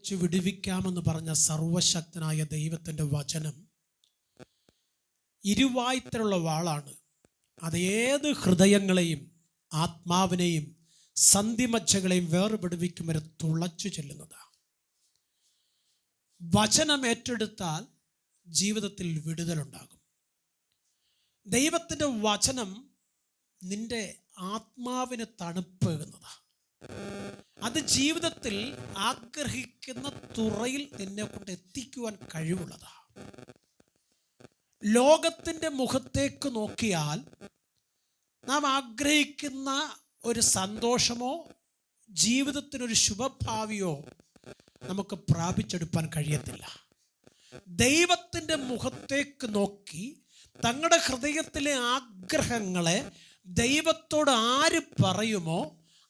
വെച്ച് വിടുവിക്കാമെന്ന് പറഞ്ഞ സർവശക്തനായ ദൈവത്തിൻ്റെ വചനം ഇരുവായ്ത്തലുള്ള വാളാണ്. അത് ഏത് ഹൃദയങ്ങളെയും ആത്മാവിനെയും സന്ധിമജ്ജകളെയും വേർപിടുവിക്കും വരെ തുളച്ചു ചെല്ലുന്നതാണ്. വചനം ഏറ്റെടുത്താൽ ജീവിതത്തിൽ വിടുതലുണ്ടാകും. ദൈവത്തിൻ്റെ വചനം നിന്റെ ആത്മാവിന് തണുപ്പേകുന്നതാണ്. അത് ജീവിതത്തിൽ ആഗ്രഹിക്കുന്ന തുറയിൽ നിന്നെ കൊണ്ട് എത്തിക്കുവാൻ കഴിവുള്ളതാണ്. ലോകത്തിൻ്റെ മുഖത്തേക്ക് നോക്കിയാൽ നാം ആഗ്രഹിക്കുന്ന ഒരു സന്തോഷമോ ജീവിതത്തിനൊരു ശുഭഭാവിയോ നമുക്ക് പ്രാപിച്ചെടുക്കാൻ കഴിയത്തില്ല. ദൈവത്തിൻ്റെ മുഖത്തേക്ക് നോക്കി തങ്ങളുടെ ഹൃദയത്തിലെ ആഗ്രഹങ്ങളെ ദൈവത്തോട് ആര് പറയുമോ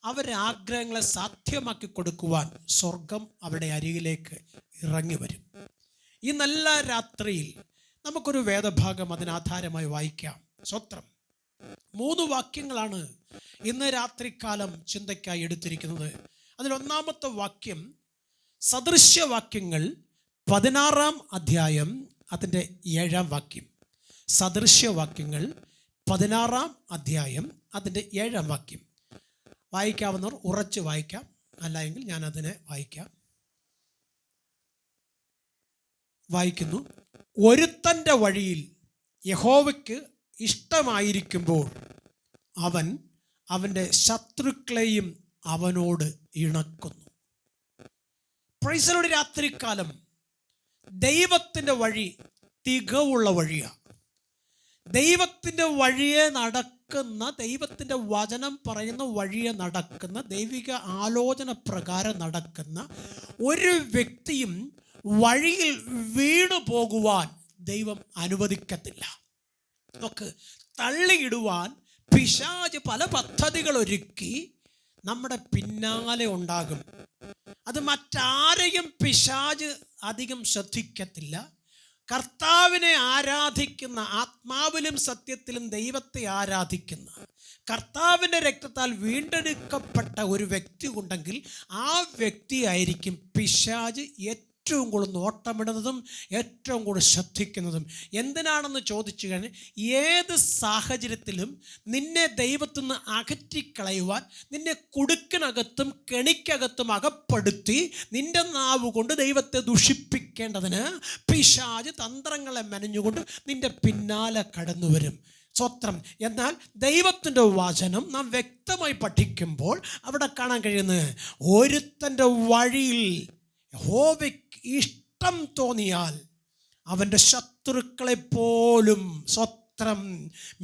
അവരുടെ ആഗ്രഹങ്ങളെ സാധ്യമാക്കി കൊടുക്കുവാൻ സ്വർഗം അവരുടെ അരികിലേക്ക് ഇറങ്ങി വരും. ഈ നല്ല രാത്രിയിൽ നമുക്കൊരു വേദഭാഗം അതിനാധാരമായി വായിക്കാം. സ്വത്രം 3 വാക്യങ്ങളാണ് ഇന്ന് രാത്രികാലം ചിന്തയ്ക്കായി എടുത്തിരിക്കുന്നത്. അതിലൊന്നാമത്തെ വാക്യം സദൃശ്യവാക്യങ്ങൾ 16 അധ്യായം അതിൻ്റെ 7 വാക്യം. സദൃശ്യവാക്യങ്ങൾ 16 അധ്യായം അതിൻ്റെ 7 വാക്യം. വായിക്കാവുന്നവർ ഉറച്ച് വായിക്കാം, അല്ല എങ്കിൽ ഞാൻ അതിനെ വായിക്കുന്നു. ഒരുത്തൻ്റെ വഴിയിൽ യഹോവയ്ക്ക് ഇഷ്ടമായിരിക്കുമ്പോൾ അവൻ അവൻ്റെ ശത്രുക്കളെയും അവനോട് ഇണക്കുന്നു. Praise the Lord. രാത്രികാലം ദൈവത്തിൻ്റെ വഴി തികവുള്ള വഴിയാണ്. ദൈവത്തിൻ്റെ വഴിയെ നടക്കുന്ന, ദൈവത്തിൻ്റെ വചനം പറയുന്ന വഴിയെ നടക്കുന്ന, ദൈവിക ആലോചന പ്രകാരം നടക്കുന്ന ഒരു വ്യക്തിയും വഴിയിൽ വീണു പോകുവാൻ ദൈവം അനുവദിക്കത്തില്ല. നമുക്ക് തള്ളിയിടുവാൻ പിശാച് പല പദ്ധതികൾ ഒരുക്കി നമ്മുടെ പിന്നാലെ ഉണ്ടാകും. അത് മറ്റാരെയും പിശാച് അധികം ശ്രദ്ധിക്കത്തില്ല. കർത്താവിനെ ആരാധിക്കുന്ന, ആത്മാവിലും സത്യത്തിലും ദൈവത്തെ ആരാധിക്കുന്ന, കർത്താവിൻ്റെ രക്തത്താൽ വീണ്ടെടുക്കപ്പെട്ട ഒരു വ്യക്തി ഉണ്ടെങ്കിൽ ആ വ്യക്തിയായിരിക്കും പിശാച് ഏറ്റവും കൂടുതൽ നോട്ടമിടുന്നതും ഏറ്റവും കൂടുതൽ ശ്രദ്ധിക്കുന്നതും. എന്തിനാണെന്ന് ചോദിച്ചു കഴിഞ്ഞാൽ ഏത് സാഹചര്യത്തിലും നിന്നെ ദൈവത്തിൽ നിന്ന് അകറ്റിക്കളയുവാൻ, നിന്നെ കുടുക്കിനകത്തും കെണിക്കകത്തും അകപ്പെടുത്തി നിന്റെ നാവ് കൊണ്ട് ദൈവത്തെ ദുഷിപ്പിക്കേണ്ടതിന് പിശാച് തന്ത്രങ്ങളെ മെനഞ്ഞുകൊണ്ട് നിന്റെ പിന്നാലെ കടന്നു വരും. സ്വത്രം. എന്നാൽ ദൈവത്തിൻ്റെ വചനം നാം വ്യക്തമായി പഠിക്കുമ്പോൾ അവിടെ കാണാൻ കഴിയുന്നത് ഒരുത്തൻ്റെ വഴിയിൽ യഹോവയ്ക്ക് ഇഷ്ടം തോന്നിയാൽ അവൻ്റെ ശത്രുക്കളെ പോലും സ്വത്രം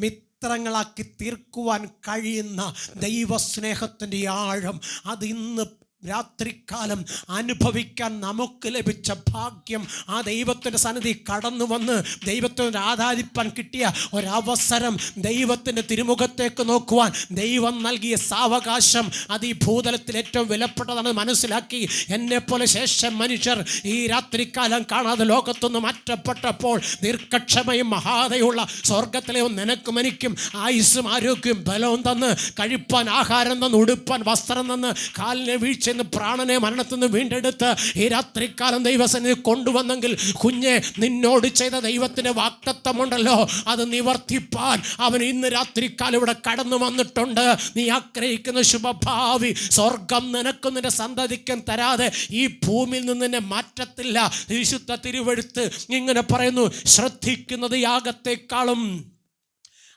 മിത്രങ്ങളാക്കി തീർക്കുവാൻ കഴിയുന്ന ദൈവസ്നേഹത്തിൻ്റെ ആഴം അത് ഇന്ന് രാത്രികാലം അനുഭവിക്കാൻ നമുക്ക് ലഭിച്ച ഭാഗ്യം. ആ ദൈവത്തിൻ്റെ സന്നിധി കടന്നു വന്ന് ദൈവത്തോട് ആരാധിപ്പാൻ കിട്ടിയ ഒരവസരം, ദൈവത്തിൻ്റെ തിരുമുഖത്തേക്ക് നോക്കുവാൻ ദൈവം നൽകിയ സാവകാശം അത് ഈ ഭൂതലത്തിൽ ഏറ്റവും വിലപ്പെട്ടതാണ് മനസ്സിലാക്കി എന്നെപ്പോലെ ശേഷം മനുഷ്യർ ഈ രാത്രികാലം കാണാതെ ലോകത്തൊന്ന് മാറ്റപ്പെട്ടപ്പോൾ ദീർഘക്ഷമയും മഹാതയുള്ള സ്വർഗത്തിലെ നിനക്കും എനിക്കും ആയുസ്സും ആരോഗ്യവും ബലവും തന്ന് കഴിപ്പാൻ ആഹാരം തന്ന് ഉടുപ്പാൻ വസ്ത്രം തന്ന് കാലിനെ വീഴ്ച പ്രാണനെ മരണത്തിൽ നിന്ന് വീണ്ടെടുത്ത് ഈ രാത്രികാലം ദൈവസന്നിധി കൊണ്ടുവന്നെങ്കിൽ കുഞ്ഞെ, നിന്നോട് ചെയ്ത ദൈവത്തിൻ്റെ വാഗ്ദത്തമുണ്ടല്ലോ, അത് നിവർത്തിപ്പാൻ അവൻ ഇന്ന് രാത്രികാലം ഇവിടെ കടന്നു വന്നിട്ടുണ്ട്. നീ ആഗ്രഹിക്കുന്ന ശുഭഭാവി സ്വർഗം നിനക്കും നിന്റെ സന്തതിക്കും തരാതെ ഈ ഭൂമിയിൽ നിന്ന് നിന്നെ മാറ്റത്തില്ല. വിശുദ്ധ തിരുവെഴുത്ത് ഇങ്ങനെ പറയുന്നു, ശ്രദ്ധിക്കുന്നത് യാഗത്തെക്കാളും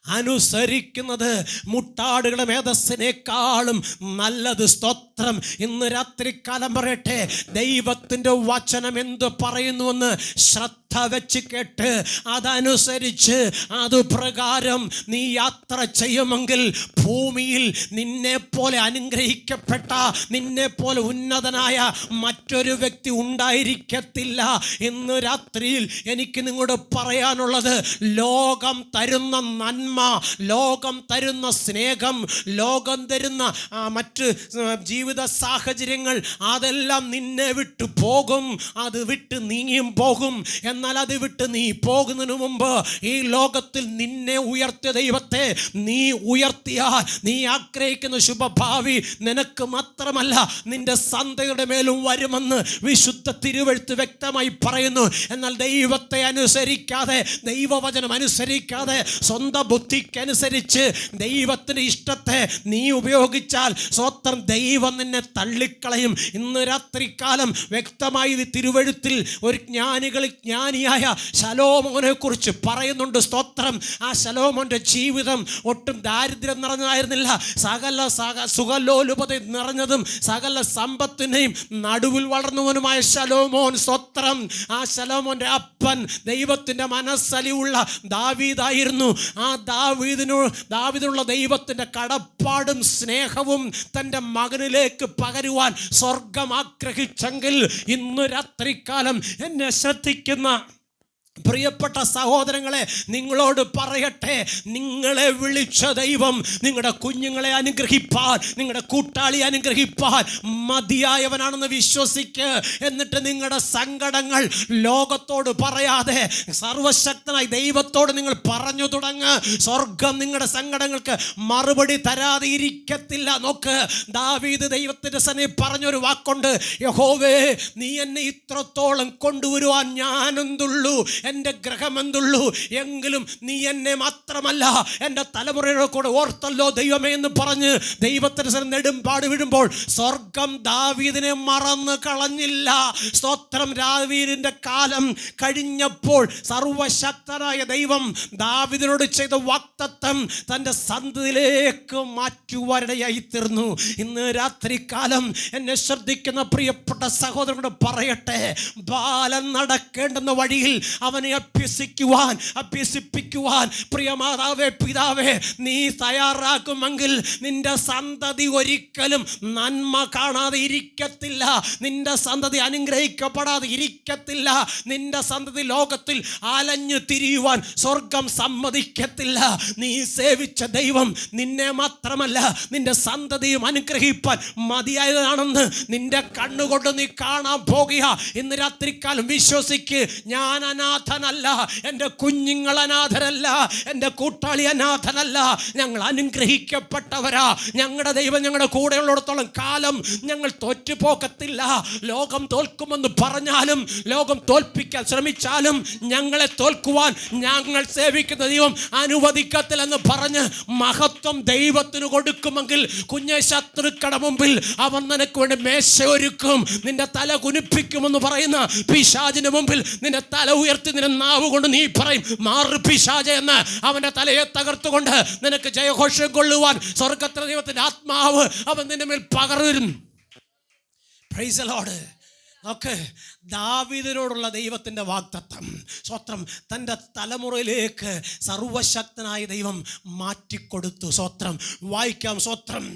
അനുസരിക്കുന്നത് മുട്ടാടുകളുടെ മേധസ്സിനേക്കാളും നല്ലത്. സ്തോത്രം. ഇന്ന് രാത്രികാലം പറയട്ടെ, ദൈവത്തിൻ്റെ വചനം എന്ത് പറയുന്നുവെന്ന് ശ്രദ്ധ വെച്ച് കേട്ട് അതനുസരിച്ച് അതുപ്രകാരം നീ യാത്ര ചെയ്യുമെങ്കിൽ ഭൂമിയിൽ നിന്നെപ്പോലെ അനുഗ്രഹിക്കപ്പെട്ട, നിന്നെപ്പോലെ ഉന്നതനായ മറ്റൊരു വ്യക്തി ഉണ്ടായിരിക്കത്തില്ല. ഇന്ന് രാത്രിയിൽ എനിക്ക് നിങ്ങളോട് പറയാനുള്ളത്, ലോകം തരുന്ന നന്മ, ലോകം തരുന്ന സ്നേഹം, ലോകം തരുന്ന മറ്റ് ജീവിത സാഹചര്യങ്ങൾ അതെല്ലാം നിന്നെ വിട്ടു പോകും, അത് വിട്ട് നീങ്ങിയും പോകും. എന്നാൽ എന്നാൽ അത് വിട്ട് നീ പോകുന്നതിന് മുമ്പ് ഈ ലോകത്തിൽ നിന്നെ ഉയർത്തിയ ദൈവത്തെ നീ ഉയർത്തിയാൽ നീ ആഗ്രഹിക്കുന്ന ശുഭഭാവി നിനക്ക് മാത്രമല്ല നിന്റെ സന്തതിയുടെ മേലും വരുമെന്ന് വിശുദ്ധ തിരുവെഴുത്ത് വ്യക്തമായി പറയുന്നു. എന്നാൽ ദൈവത്തെ അനുസരിക്കാതെ, ദൈവവചനം അനുസരിക്കാതെ, സ്വന്തം ബുദ്ധിക്കനുസരിച്ച് ദൈവത്തിൻ്റെ ഇഷ്ടത്തെ നീ ഉപയോഗിച്ചാൽ സ്വത്രം ദൈവം നിന്നെ തള്ളിക്കളയും. ഇന്ന് രാത്രികാലം വ്യക്തമായി തിരുവെഴുത്തിൽ ഒരു ജ്ഞാനിയായ ശലോമോനെ കുറിച്ച് പറയുന്നുണ്ട്. സ്തോത്രം. ആ ശലോമോന്റെ ജീവിതം ഒട്ടും ദാരിദ്ര്യം നിറഞ്ഞതായിരുന്നില്ല. സകല സുഖലോലുപത നിറഞ്ഞതും സകല സമ്പത്തിനെയും നടുവിൽ വളർന്നവനുമായ ശലോമോൻ. സ്തോത്രം. ആ ശലോമോന്റെ അപ്പൻ ദൈവത്തിന്റെ മനസ്സലിയുള്ള ദാവീദായിരുന്നു. ആ ദാവീദിനുള്ള ദൈവത്തിന്റെ കടപ്പാടും സ്നേഹവും തൻ്റെ മകനിലേക്ക് പകരുവാൻ സ്വർഗം ആഗ്രഹിച്ചെങ്കിൽ ഇന്ന് രാത്രികാലം എന്നെ ശ്രദ്ധിക്കുന്ന പ്രിയപ്പെട്ട സഹോദരങ്ങളെ, നിങ്ങളോട് പറയട്ടെ, നിങ്ങളെ വിളിച്ച ദൈവം നിങ്ങളുടെ കുഞ്ഞുങ്ങളെ അനുഗ്രഹിപ്പാൻ, നിങ്ങളുടെ കൂട്ടാളിയെ അനുഗ്രഹിപ്പാൻ മതിയായവനാണെന്ന് വിശ്വസിക്ക്. എന്നിട്ട് നിങ്ങളുടെ സങ്കടങ്ങൾ ലോകത്തോട് പറയാതെ സർവശക്തനായ ദൈവത്തോട് നിങ്ങൾ പറഞ്ഞു തുടങ്ങ്. സ്വർഗം നിങ്ങളുടെ സങ്കടങ്ങൾക്ക് മറുപടി തരാതെ ഇരിക്കത്തില്ല. നോക്ക്, ദാവീദ് ദൈവത്തിൻ്റെ സന്നിധി പറഞ്ഞൊരു വാക്കുണ്ട്, യഹോവേ നീ എന്നെ ഇത്രത്തോളം കൊണ്ടുവരുവാൻ ഞാനെന്തുള്ളൂ, എൻ്റെ ഗ്രഹമെന്തുള്ളൂ, എങ്കിലും നീ എന്നെ മാത്രമല്ല എൻ്റെ തലമുറയുടെ കൂടെ ഓർത്തല്ലോ ദൈവമേ എന്ന് പറഞ്ഞ് ദൈവത്തിന് നെടുമ്പാട് വീഴുമ്പോൾ സ്വർഗം ദാവീദിനെ മറന്ന് കളഞ്ഞില്ല. സ്തോത്രം. ദാവീദിൻ്റെ കാലം കഴിഞ്ഞപ്പോൾ സർവശക്തനായ ദൈവം ദാവീദിനോട് ചെയ്ത വാഗ്ദത്തം തൻ്റെ സന്തതിയിലേക്ക് മാറ്റുവാനിടയായി തീർന്നു. ഇന്ന് രാത്രികാലം എന്നെ ശ്രദ്ധിക്കുന്ന പ്രിയപ്പെട്ട സഹോദരനോട് പറയട്ടെ, ബാലൻ നടക്കേണ്ടുന്ന വഴിയിൽ അവനെ അഭ്യസിപ്പിക്കുവാൻ പ്രിയമാതാവേ, പിതാവേ, നീ തയ്യാറാക്കുമെങ്കിൽ നിന്റെ സന്തതി ഒരിക്കലും നന്മ കാണാതെ ഇരിക്കത്തില്ല. നിന്റെ സന്തതി അനുഗ്രഹിക്കപ്പെടാതെ ഇരിക്കത്തില്ല. നിന്റെ സന്തതി ലോകത്തിൽ അലഞ്ഞു തിരിയുവാൻ സ്വർഗം സമ്മതിക്കത്തില്ല. നീ സേവിച്ച ദൈവം നിന്നെ മാത്രമല്ല നിന്റെ സന്തതിയും അനുഗ്രഹിപ്പാൻ മതിയായതാണെന്ന് നിന്റെ കണ്ണുകൊണ്ട് നീ കാണാൻ പോകുക. ഇന്ന് രാത്രിക്കാലം വിശ്വസിക്ക്, ഞാൻ അനാഥനല്ല, എൻ്റെ കുഞ്ഞുങ്ങൾ അനാഥരല്ല, എൻ്റെ കൂട്ടാളി അനാഥനല്ല, ഞങ്ങൾ അനുഗ്രഹിക്കപ്പെട്ടവരാ. ഞങ്ങളുടെ ദൈവം ഞങ്ങളുടെ കൂടെയുള്ളിടത്തോളം കാലം ഞങ്ങൾ തോറ്റുപോകത്തില്ല. ലോകം തോൽക്കുമെന്ന് പറഞ്ഞാലും ലോകം തോൽപ്പിക്കാൻ ശ്രമിച്ചാലും ഞങ്ങളെ തോൽക്കുവാൻ ഞങ്ങൾ സേവിക്കുന്ന ദൈവം അനുവദിക്കത്തില്ലെന്ന് പറഞ്ഞ് മഹത്വം ദൈവത്തിന് കൊടുക്കുമെങ്കിൽ കുഞ്ഞെ ശത്രുക്കളുടെ മുമ്പിൽ അവൻ നിനക്ക് വേണ്ടി മേശ ഒരുക്കും. നിന്റെ തല കുനിപ്പിക്കുമെന്ന് പറയുന്ന പിശാചിന് മുമ്പിൽ നിന്റെ തല ഉയർത്തി നിന്റെ നാവ് കൊണ്ട് നീ പറയും, മാറ് പിശാചേ എന്ന്. അവൻ്റെ തലയെ തകർത്തുകൊണ്ട് നിനക്ക് ജയഘോഷം കൊള്ളുവാൻ സ്വർഗത്തിലെ ദൈവത്തിൻ്റെ ആത്മാവ് അവൻ നിന്റെ മേൽ പകർന്നു. Price the Lord. നോക്ക്, ദാവീദിനോടുള്ള ദൈവത്തിൻ്റെ വാഗ്ദത്തം, സ്വത്രം തൻ്റെ തലമുറയിലേക്ക് സർവശക്തനായ ദൈവം മാറ്റിക്കൊടുത്തു. സ്വത്രം വായിക്കാം. സ്വത്രം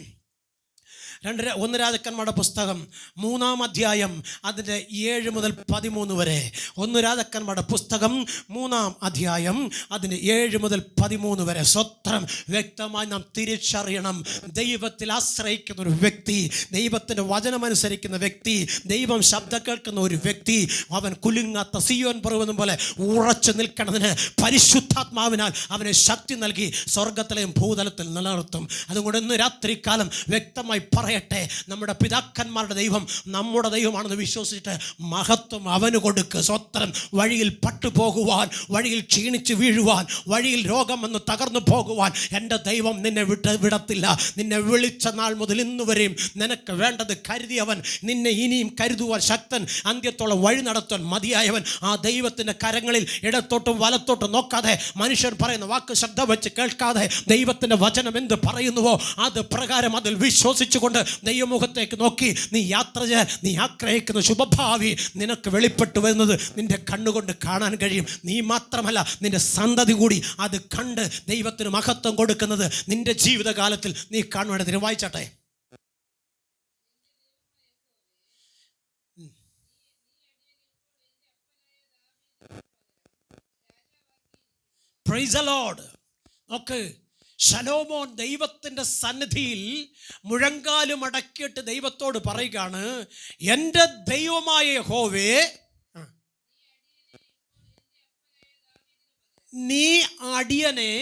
1 രാജാക്കന്മാരുടെ പുസ്തകം 3-ാം അധ്യായം അതിൻ്റെ 7 മുതൽ 13 വരെ. 1 രാജാക്കന്മാരുടെ പുസ്തകം 3-ാം അധ്യായം അതിൻ്റെ 7 മുതൽ 13 വരെ. സ്വത്രം വ്യക്തമായി നാം തിരിച്ചറിയണം. ദൈവത്തിൽ ആശ്രയിക്കുന്ന ഒരു വ്യക്തി, ദൈവത്തിൻ്റെ വചനമനുസരിക്കുന്ന വ്യക്തി, ദൈവം ശബ്ദം കേൾക്കുന്ന ഒരു വ്യക്തി, അവൻ കുലുങ്ങാത്ത സിയോൻ പർവ്വതം പോലെ ഉറച്ചു നിൽക്കണതിന് പരിശുദ്ധാത്മാവിനാൽ അവനെ ശക്തി നൽകി സ്വർഗത്തിലെയും ഭൂതലത്തിൽ നിലനിർത്തും. അതുകൊണ്ട് ഇന്ന് രാത്രികാലം വ്യക്തമായി പറയട്ടെ, നമ്മുടെ പിതാക്കന്മാരുടെ ദൈവം നമ്മുടെ ദൈവമാണെന്ന് വിശ്വസിച്ചിട്ട് മഹത്വം അവന് കൊടുക്ക്. സ്വത്രം. വഴിയിൽ പട്ടുപോകുവാൻ, വഴിയിൽ ക്ഷീണിച്ച് വീഴുവാൻ, വഴിയിൽ രോഗം വന്ന് തകർന്നു പോകുവാൻ എൻ്റെ ദൈവം നിന്നെ വിടത്തില്ല. നിന്നെ വിളിച്ച നാൾ മുതൽ ഇന്നുവരെയും നിനക്ക് വേണ്ടത് കരുതിയവൻ, നിന്നെ ഇനിയും കരുതുവാൻ ശക്തൻ, അന്ത്യത്തോളം വഴി നടത്താൻ മതിയായവൻ. ആ ദൈവത്തിൻ്റെ കരങ്ങളിൽ ഇടത്തോട്ടും വലത്തോട്ടും നോക്കാതെ, മനുഷ്യൻ പറയുന്ന വാക്ക് ശ്രദ്ധ വെച്ച് കേൾക്കാതെ, ദൈവത്തിൻ്റെ വചനം എന്ത് പറയുന്നുവോ അത് പ്രകാരം അതിൽ വിശ്വസിച്ചുകൊണ്ട് ദൈവമുഖത്തേക്ക് നോക്കി നീ യാത്ര ചെയ്യാൻ നീ ആഗ്രഹിക്കുന്ന ശുഭഭാവി നിനക്ക് വെളിപ്പെട്ടു വരുന്നത് നിന്റെ കണ്ണുകൊണ്ട് കാണാൻ കഴിയും. നീ മാത്രമല്ല, നിന്റെ സന്തതി കൂടി അത് കണ്ട് ദൈവത്തിന് മഹത്വം കൊടുക്കുന്നത് നിന്റെ ജീവിതകാലത്തിൽ നീ കാണുവാൻ. വായിച്ചാട്ടെ. Praise the Lord. നോക്ക്, ശലോമോൻ ദൈവത്തിൻ്റെ സന്നിധിയിൽ മുഴങ്കാലും അടക്കിയിട്ട് ദൈവത്തോട് പറയുകയാണ്, എൻ്റെ ദൈവമായ യഹോവേ, നീ അടിയനെ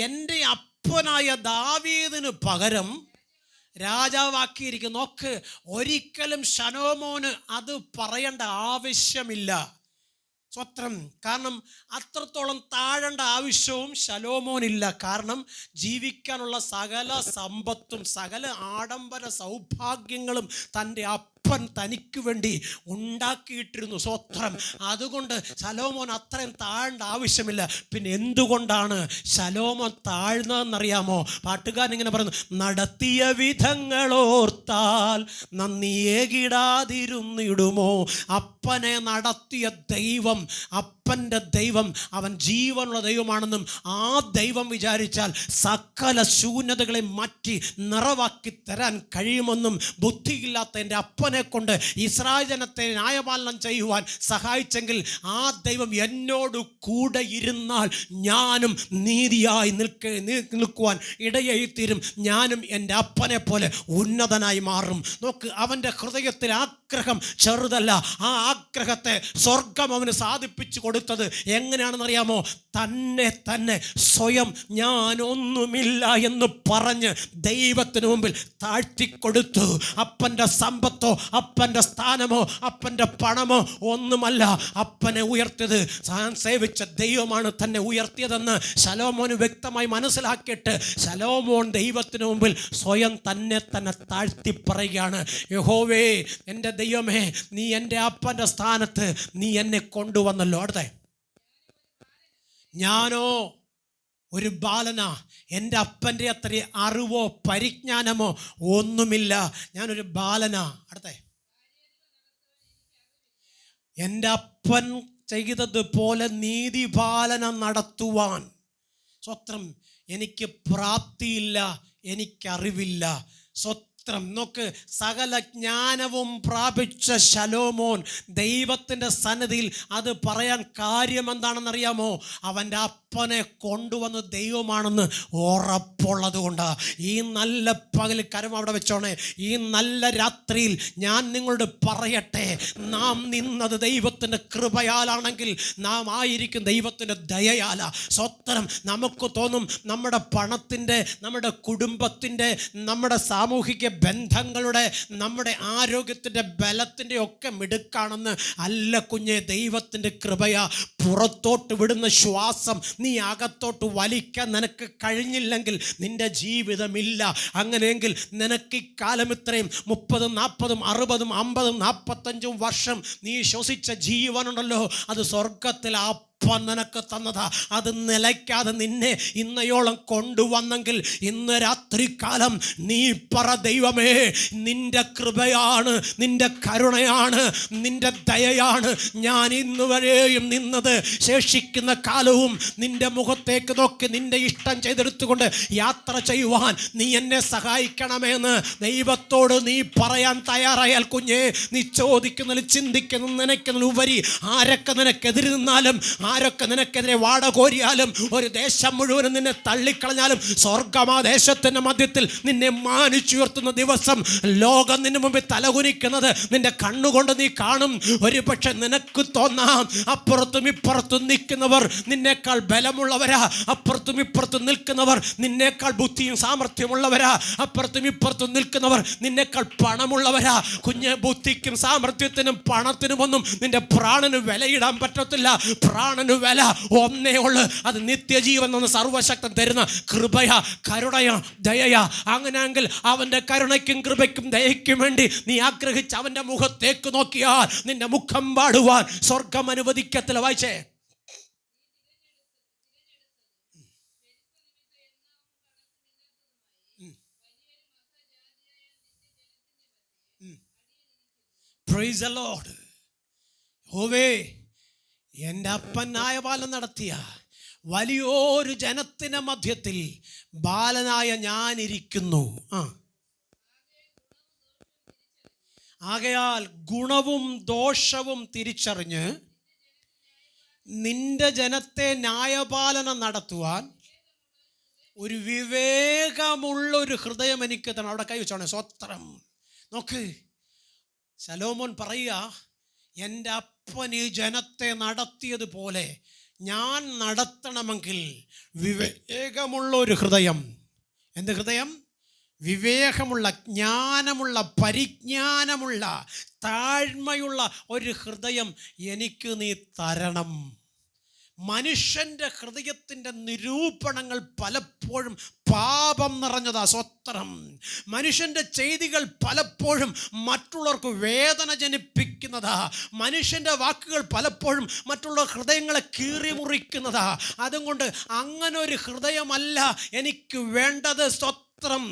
എൻ്റെ അപ്പനായ ദാവീദിന് പകരം രാജാവാക്കിയിരിക്കും. നോക്ക്, ഒരിക്കലും ശലോമോന് അത് പറയേണ്ട ആവശ്യമില്ല. സ്വത്രം. കാരണം അത്രത്തോളം താഴേണ്ട ആവശ്യവും ശലോമോനില്ല. കാരണം ജീവിക്കാനുള്ള സകല സമ്പത്തും സകല ആഡംബര സൗഭാഗ്യങ്ങളും തൻ്റെ അപ്പൻ തനിക്ക് വേണ്ടി ഉണ്ടാക്കിയിട്ടിരുന്നു. സ്വത്രം. അതുകൊണ്ട് ശലോമോൻ അത്രയും താഴേണ്ട ആവശ്യമില്ല. പിന്നെ എന്തുകൊണ്ടാണ് ശലോമോൻ താഴ്ന്നതെന്നറിയാമോ? പാട്ടുകാരൻ ഇങ്ങനെ പറയുന്നു, നടത്തിയ വിധങ്ങളോർത്താൽ നന്ദിയേകിടാതിരുന്നിടുമോ. അപ്പനെ നടത്തിയ ദൈവം, അപ്പൻ്റെ ദൈവം, അവൻ ജീവനുള്ള ദൈവമാണെന്നും ആ ദൈവം വിചാരിച്ചാൽ സകല ശൂന്യതകളെ മാറ്റി നിറവാക്കി തരാൻ കഴിയുമെന്നും ബുദ്ധിയില്ലാത്ത എൻ്റെ അപ്പനെ കൊണ്ട് ഇസ്രായേൽ ജനത്തെ ന്യായപാലനം ചെയ്യുവാൻ സഹായിച്ചെങ്കിൽ ആ ദൈവം എന്നോട് കൂടെ ഇരുന്നാൽ ഞാനും നീതിയായി നിൽക്കുവാൻ ഇടയായിത്തീരും. ഞാനും എൻ്റെ അപ്പനെ പോലെ ഉന്നതനായി മാറും. നോക്ക്, അവൻ്റെ ഹൃദയത്തിൽ ആഗ്രഹം ചെറുതല്ല. ആ ആഗ്രഹത്തെ സ്വർഗം അവന് സാധിപ്പിച്ചു കൊടുത്തത് എങ്ങനെയാണെന്നറിയാമോ? തന്നെ സ്വയം ഞാനൊന്നുമില്ല എന്ന് പറഞ്ഞ് ദൈവത്തിന് മുമ്പിൽ താഴ്ത്തിക്കൊടുത്തു. അപ്പൻ്റെ സമ്പത്തോ അപ്പൻ്റെ സ്ഥാനമോ അപ്പൻ്റെ പണമോ ഒന്നുമല്ല അപ്പനെ ഉയർത്തിയത്. താൻ സേവിച്ച ദൈവമാണ് തന്നെ ഉയർത്തിയതെന്ന് ശലോമോന് വ്യക്തമായി മനസ്സിലാക്കിയിട്ട് ശലോമോൻ ദൈവത്തിന് മുമ്പിൽ സ്വയം തന്നെ താഴ്ത്തി പറയുകയാണ്, യഹോവേ, എൻ്റെ ദൈവമേ, നീ എൻ്റെ അപ്പൻ്റെ സ്ഥാനത്ത് നീ എന്നെ കൊണ്ടുവന്നല്ലോ. അടുത്ത, ഞാനോ ഒരു ബാലനാ, എൻ്റെ അപ്പൻ്റെ അത്ര അറിവോ പരിജ്ഞാനമോ ഒന്നുമില്ല, ഞാനൊരു ബാലനാ. അടുത്ത, എൻ്റെ അപ്പൻ ചെയ്തതുപോലെ നീതിപാലനം നടത്തുവാൻ സ്വത്രം എനിക്ക് പ്രാപ്തിയില്ല, എനിക്കറിവില്ല. നോക്ക്, സകല ജ്ഞാനവും പ്രാപിച്ച ശലോമോൻ ദൈവത്തിൻ്റെ സന്നിധിയിൽ അത് പറയാൻ കാര്യം എന്താണെന്നറിയാമോ? അവൻ്റെ അപ്പനെ കൊണ്ടുവന്ന് ദൈവമാണെന്ന് ഉറപ്പുള്ളത് കൊണ്ടാണ്. ഈ നല്ല പകൽ കരം അവിടെ വെച്ചോണേ. ഈ നല്ല രാത്രിയിൽ ഞാൻ നിങ്ങളോട് പറയട്ടെ, നാം നിന്നത് ദൈവത്തിൻ്റെ കൃപയാലാണെങ്കിൽ നാം ആയിരിക്കും ദൈവത്തിൻ്റെ ദയയാല. സ്വത്രം. നമുക്ക് തോന്നും നമ്മുടെ പണത്തിൻ്റെ, നമ്മുടെ കുടുംബത്തിൻ്റെ, നമ്മുടെ സാമൂഹിക ബന്ധങ്ങളുടെ, നമ്മുടെ ആരോഗ്യത്തിൻ്റെ, ബലത്തിൻ്റെ ഒക്കെ മിടുക്കാണെന്ന്. അല്ല കുഞ്ഞെ, ദൈവത്തിൻ്റെ കൃപയാ. പുറത്തോട്ട് വിടുന്ന ശ്വാസം നീ അകത്തോട്ട് വലിക്കാൻ നിനക്ക് കഴിഞ്ഞില്ലെങ്കിൽ നിൻ്റെ ജീവിതമില്ല. അങ്ങനെയെങ്കിൽ നിനക്ക് ഈ കാലം ഇത്രയും 30, 40, 60, 50, 45 വർഷം നീ ശ്വസിച്ച ജീവനുണ്ടല്ലോ, അത് സ്വർഗത്തിൽ അപ്പൻ നിനക്ക് തന്നതാ. അത് നിലയ്ക്കാതെ നിന്നെ ഇന്നയോളം കൊണ്ടുവന്നെങ്കിൽ ഇന്ന് രാത്രികാലം നീ പറ, ദൈവമേ, നിന്റെ കൃപയാണ്, നിന്റെ കരുണയാണ്, നിന്റെ ദയയാണ് ഞാൻ ഇന്ന് വരെയും നിന്നത്. ശേഷിക്കുന്ന കാലവും നിന്റെ മുഖത്തേക്ക് നോക്കി നിന്റെ ഇഷ്ടം ചെയ്തെടുത്തുകൊണ്ട് യാത്ര ചെയ്യുവാൻ നീ എന്നെ സഹായിക്കണമെന്ന് ദൈവത്തോട് നീ പറയാൻ തയ്യാറായാൽ കുഞ്ഞേ, നീ ചോദിക്കുന്നതിൽ ചിന്തിക്കുന്നതിൽ നനയ്ക്കുന്നതിൽ ഉപരി ആരൊക്കെ നിനക്കെതിരെ നിന്നാലും, ആരൊക്കെ നിനക്കെതിരെ വാട കോരിയാലും, ഒരു ദേശം മുഴുവനും നിന്നെ തള്ളിക്കളഞ്ഞാലും, സ്വർഗമാ ദേശത്തിൻ്റെ മധ്യത്തിൽ നിന്നെ മാനിച്ചുയർത്തുന്ന ദിവസം ലോകം നിന്റെ മുമ്പിൽ തലകുനിക്കുന്നത് നിന്റെ കണ്ണുകൊണ്ട് നീ കാണും. ഒരു പക്ഷെ നിനക്ക് തോന്നാം അപ്പുറത്തും ഇപ്പുറത്തും നിൽക്കുന്നവർ നിന്നേക്കാൾ ബലമുള്ളവരാ, അപ്പുറത്തും ഇപ്പുറത്തും നിൽക്കുന്നവർ നിന്നേക്കാൾ ബുദ്ധിയും സാമർഥ്യമുള്ളവരാ, അപ്പുറത്തും ഇപ്പുറത്തും നിൽക്കുന്നവർ നിന്നേക്കാൾ പണമുള്ളവരാ. കുഞ്ഞ്, ബുദ്ധിക്കും സാമർഥ്യത്തിനും പണത്തിനും ഒന്നും നിന്റെ പ്രാണന് വിലയിടാൻ പറ്റത്തില്ല. പ്രാണന് വില ഒന്നേ ഉള്ളു, അത് നിത്യജീവൻ എന്ന സർവശക്തൻ തരുന്ന കൃപയാ, കരുണയാ, ദയയാ. അങ്ങനെയെങ്കിൽ അവൻ്റെ കരുണയ്ക്കും കൃപയ്ക്കും ദയയ്ക്കും വേണ്ടി നീ ആഗ്രഹിച്ച് അവൻ്റെ മുഖത്തേക്ക് നോക്കിയാൽ നിന്റെ മുഖം പാടുവാൻ സ്വർഗം അനുവദിക്കത്തില്ല. വായിച്ചേ, പ്രൈസ് ദി ലോർഡ്. യഹോവേ, എൻ്റെ അപ്പൻ ന്യായപാലനം നടത്തിയ വലിയൊരു ജനത്തിൻ്റെ മധ്യത്തിൽ ബാലനായ ഞാനിരിക്കുന്നു. ആകയാൽ ഗുണവും ദോഷവും തിരിച്ചറിഞ്ഞ് നിന്റെ ജനത്തെ ന്യായപാലനം നടത്തുവാൻ ഒരു വിവേകമുള്ളൊരു ഹൃദയം എനിക്ക് തന്നെ. അവിടെ കൈ വെച്ചോണേ. സ്വത്രം. നോക്ക്, ശലോമോൻ പറയുക, എൻ്റെ അപ്പൻ ഈ ജനത്തെ നടത്തിയതുപോലെ ഞാൻ നടത്തണമെങ്കിൽ വിവേകമുള്ള ഒരു ഹൃദയം. എന്ത് ഹൃദയം? വിവേകമുള്ള, ജ്ഞാനമുള്ള, പരിജ്ഞാനമുള്ള, താഴ്മയുള്ള ഒരു ഹൃദയം എനിക്ക് നീ തരണം. മനുഷ്യൻ്റെ ഹൃദയത്തിൻ്റെ നിരൂപണങ്ങൾ പലപ്പോഴും പാപം നിറഞ്ഞതാ. സ്വത്രം. മനുഷ്യൻ്റെ ചെയ്തികൾ പലപ്പോഴും മറ്റുള്ളവർക്ക് വേദന ജനിപ്പിക്കുന്നതാ. മനുഷ്യൻ്റെ വാക്കുകൾ പലപ്പോഴും മറ്റുള്ള ഹൃദയങ്ങളെ കീറിമുറിക്കുന്നതാ. അതുകൊണ്ട് അങ്ങനെ ഒരു ഹൃദയമല്ല എനിക്ക് വേണ്ടത്. സ്വത്രം.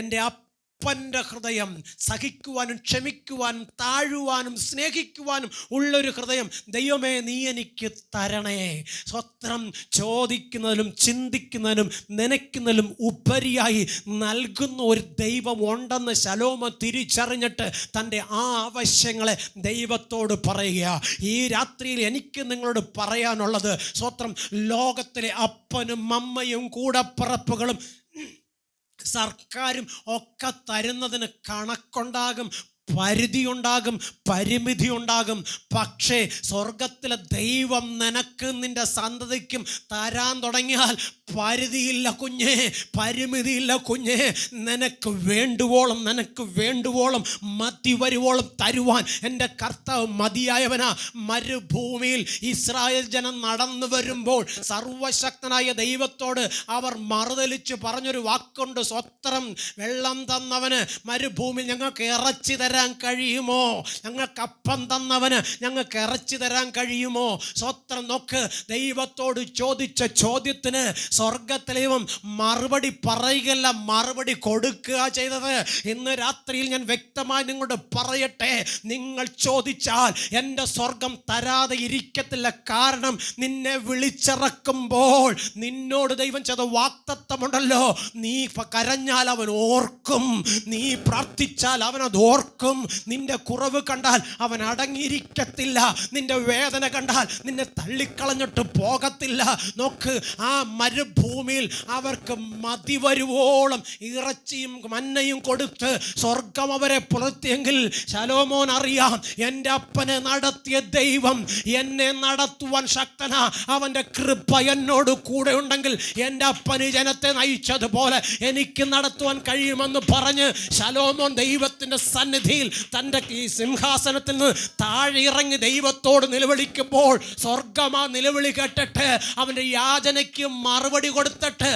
എൻ്റെ അപ്പൻ്റെ ഹൃദയം, സഹിക്കുവാനും ക്ഷമിക്കുവാനും താഴുവാനും സ്നേഹിക്കുവാനും ഉള്ളൊരു ഹൃദയം ദൈവമേ നീ എനിക്ക് തരണേ. സ്വത്രം. ചോദിക്കുന്നതിലും ചിന്തിക്കുന്നതിനും നനയ്ക്കുന്നതിലും ഉപരിയായി നൽകുന്ന ഒരു ദൈവം ഉണ്ടെന്ന് ശലോമോൻ തിരിച്ചറിഞ്ഞിട്ട് തൻ്റെ ആ ആവശ്യങ്ങളെ ദൈവത്തോട് പറയുക. ഈ രാത്രിയിൽ എനിക്ക് നിങ്ങളോട് പറയാനുള്ളത്, സ്വത്രം, ലോകത്തിലെ അപ്പനും അമ്മയും കൂടപ്പിറപ്പുകളും സർക്കാരും ഒക്കെ തരുന്നതിന് കണക്കുണ്ടാകും, പരിധിയുണ്ടാകും, പരിമിതി ഉണ്ടാകും. പക്ഷേ സ്വർഗത്തിലെ ദൈവം നിനക്ക് നിൻ്റെ സന്തതിക്കും തരാൻ തുടങ്ങിയാൽ പരിധിയില്ല കുഞ്ഞേ, പരിമിതിയില്ല കുഞ്ഞേ. നിനക്ക് വേണ്ടുവോളം മതി വരുവോളം തരുവാൻ എൻ്റെ കർത്താവ് മതിയായവനാ. മരുഭൂമിയിൽ ഇസ്രായേൽ ജനം നടന്നു വരുമ്പോൾ സർവശക്തനായ ദൈവത്തോട് അവർ മറുതലിച്ച് പറഞ്ഞൊരു വാക്കുണ്ട്. സ്വത്രം. വെള്ളം തന്നവന് മരുഭൂമിയിൽ ഞങ്ങൾക്ക് ഇറച്ചി തരാൻ കഴിയുമോ? ഞങ്ങൾക്ക് അപ്പം തന്നവന് ഞങ്ങൾക്ക് ഇറച്ചി തരാൻ കഴിയുമോ? സ്വത്രം. നോക്ക്, ദൈവത്തോട് ചോദിച്ച ചോദ്യത്തിന് സ്വർഗത്തിലേയും മറുപടി പറയുകയല്ല, മറുപടി കൊടുക്കുക ചെയ്തത്. ഇന്ന് രാത്രിയിൽ ഞാൻ വ്യക്തമായി നിങ്ങളോട് പറയട്ടെ, നിങ്ങൾ ചോദിച്ചാൽ എൻ്റെ സ്വർഗം തരാതെ ഇരിക്കത്തില്ല. കാരണം നിന്നെ വിളിച്ചിറക്കുമ്പോൾ നിന്നോട് ദൈവം ചെയ്ത വാഗ്ദത്തമുണ്ടല്ലോ. നീ കരഞ്ഞാൽ അവൻ ഓർക്കും, നീ പ്രാർത്ഥിച്ചാൽ അവനത് ഓർക്കും. നിന്റെ കുറവ് കണ്ടാൽ അവൻ അടങ്ങിയിരിക്കത്തില്ല, നിന്റെ വേദന കണ്ടാൽ നിന്നെ തള്ളിക്കളഞ്ഞിട്ട് പോകത്തില്ല. നോക്ക്, ആ മരുഭൂമിയിൽ അവർക്ക് മതി വരുവോളം ഇറച്ചിയും മന്നയും കൊടുത്ത് സ്വർഗം അവരെ പുലർത്തിയെങ്കിൽ ശലോമോൻ അറിയാം, എൻ്റെ അപ്പനെ നടത്തിയ ദൈവം എന്നെ നടത്തുവാൻ ശക്തനാ. അവൻ്റെ കൃപ എന്നോട് കൂടെ ഉണ്ടെങ്കിൽ എൻ്റെ അപ്പന് ജനത്തെ നയിച്ചതുപോലെ എനിക്ക് നടത്തുവാൻ കഴിയുമെന്ന് പറഞ്ഞ് ശലോമോൻ ദൈവത്തിൻ്റെ സന്നിധിയിൽ തൻ്റെ ഈ സിംഹാസനത്തിൽ നിന്ന് താഴെ ഇറങ്ങി ദൈവത്തോട് നിലവിളിക്കുമ്പോൾ സ്വർഗമാ നിലവിളി കേട്ടിട്ട് അവൻ്റെ യാചനയ്ക്ക് മറുപടി കൊടുത്തിട്ട്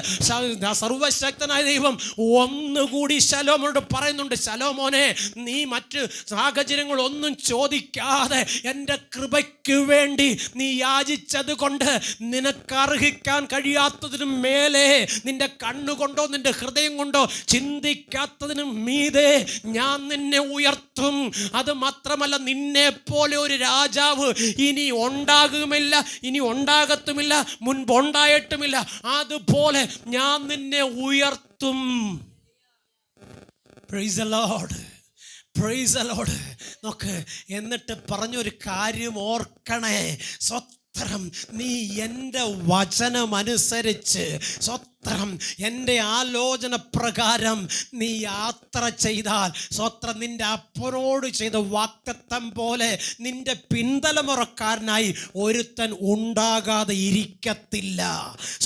സർവശക്തനായ ദൈവം ഒന്നുകൂടി ശലോമോനോട് പറയുന്നുണ്ട്, ശലോമോനെ, നീ മറ്റ് സാഹചര്യങ്ങളൊന്നും ചോദിക്കാതെ എൻ്റെ കൃപയ്ക്ക് വേണ്ടി നീ യാചിച്ചത് കൊണ്ട് നിനക്ക് അർഹിക്കാൻ കഴിയാത്തതിനും മേലെ, നിന്റെ കണ്ണുകൊണ്ടോ നിന്റെ ഹൃദയം കൊണ്ടോ ചിന്തിക്കാത്തതിനും മീതെ ഞാൻ നിന്നെ ഉയർത്തും. അത് മാത്രമല്ല, നിന്നെ പോലെ ഒരു രാജാവ് ഇനി ഉണ്ടാകുമില്ല, ഇനി ഉണ്ടാകത്തുമില്ല, മുൻപുണ്ടായിട്ടുമില്ല. അതുപോലെ ഞാൻ നിന്നെ ഉയർത്തും. Price the Lord, praise the Lord. നോക്ക്, എന്നിട്ട് പറഞ്ഞൊരു കാര്യം ഓർക്കണേ. സ്വത്രം. നീ എൻ്റെ വചനമനുസരിച്ച്, സ്വത്രം, എൻ്റെ ആലോചന പ്രകാരം നീ യാത്ര ചെയ്താൽ, സ്വത്രം, നിൻ്റെ അപ്പനോട് ചെയ്ത വാഗ്ദത്തം പോലെ നിൻ്റെ പിന്തലമുറക്കാരനായി ഒരുത്തൻ ഉണ്ടാകാതെ ഇരിക്കത്തില്ല.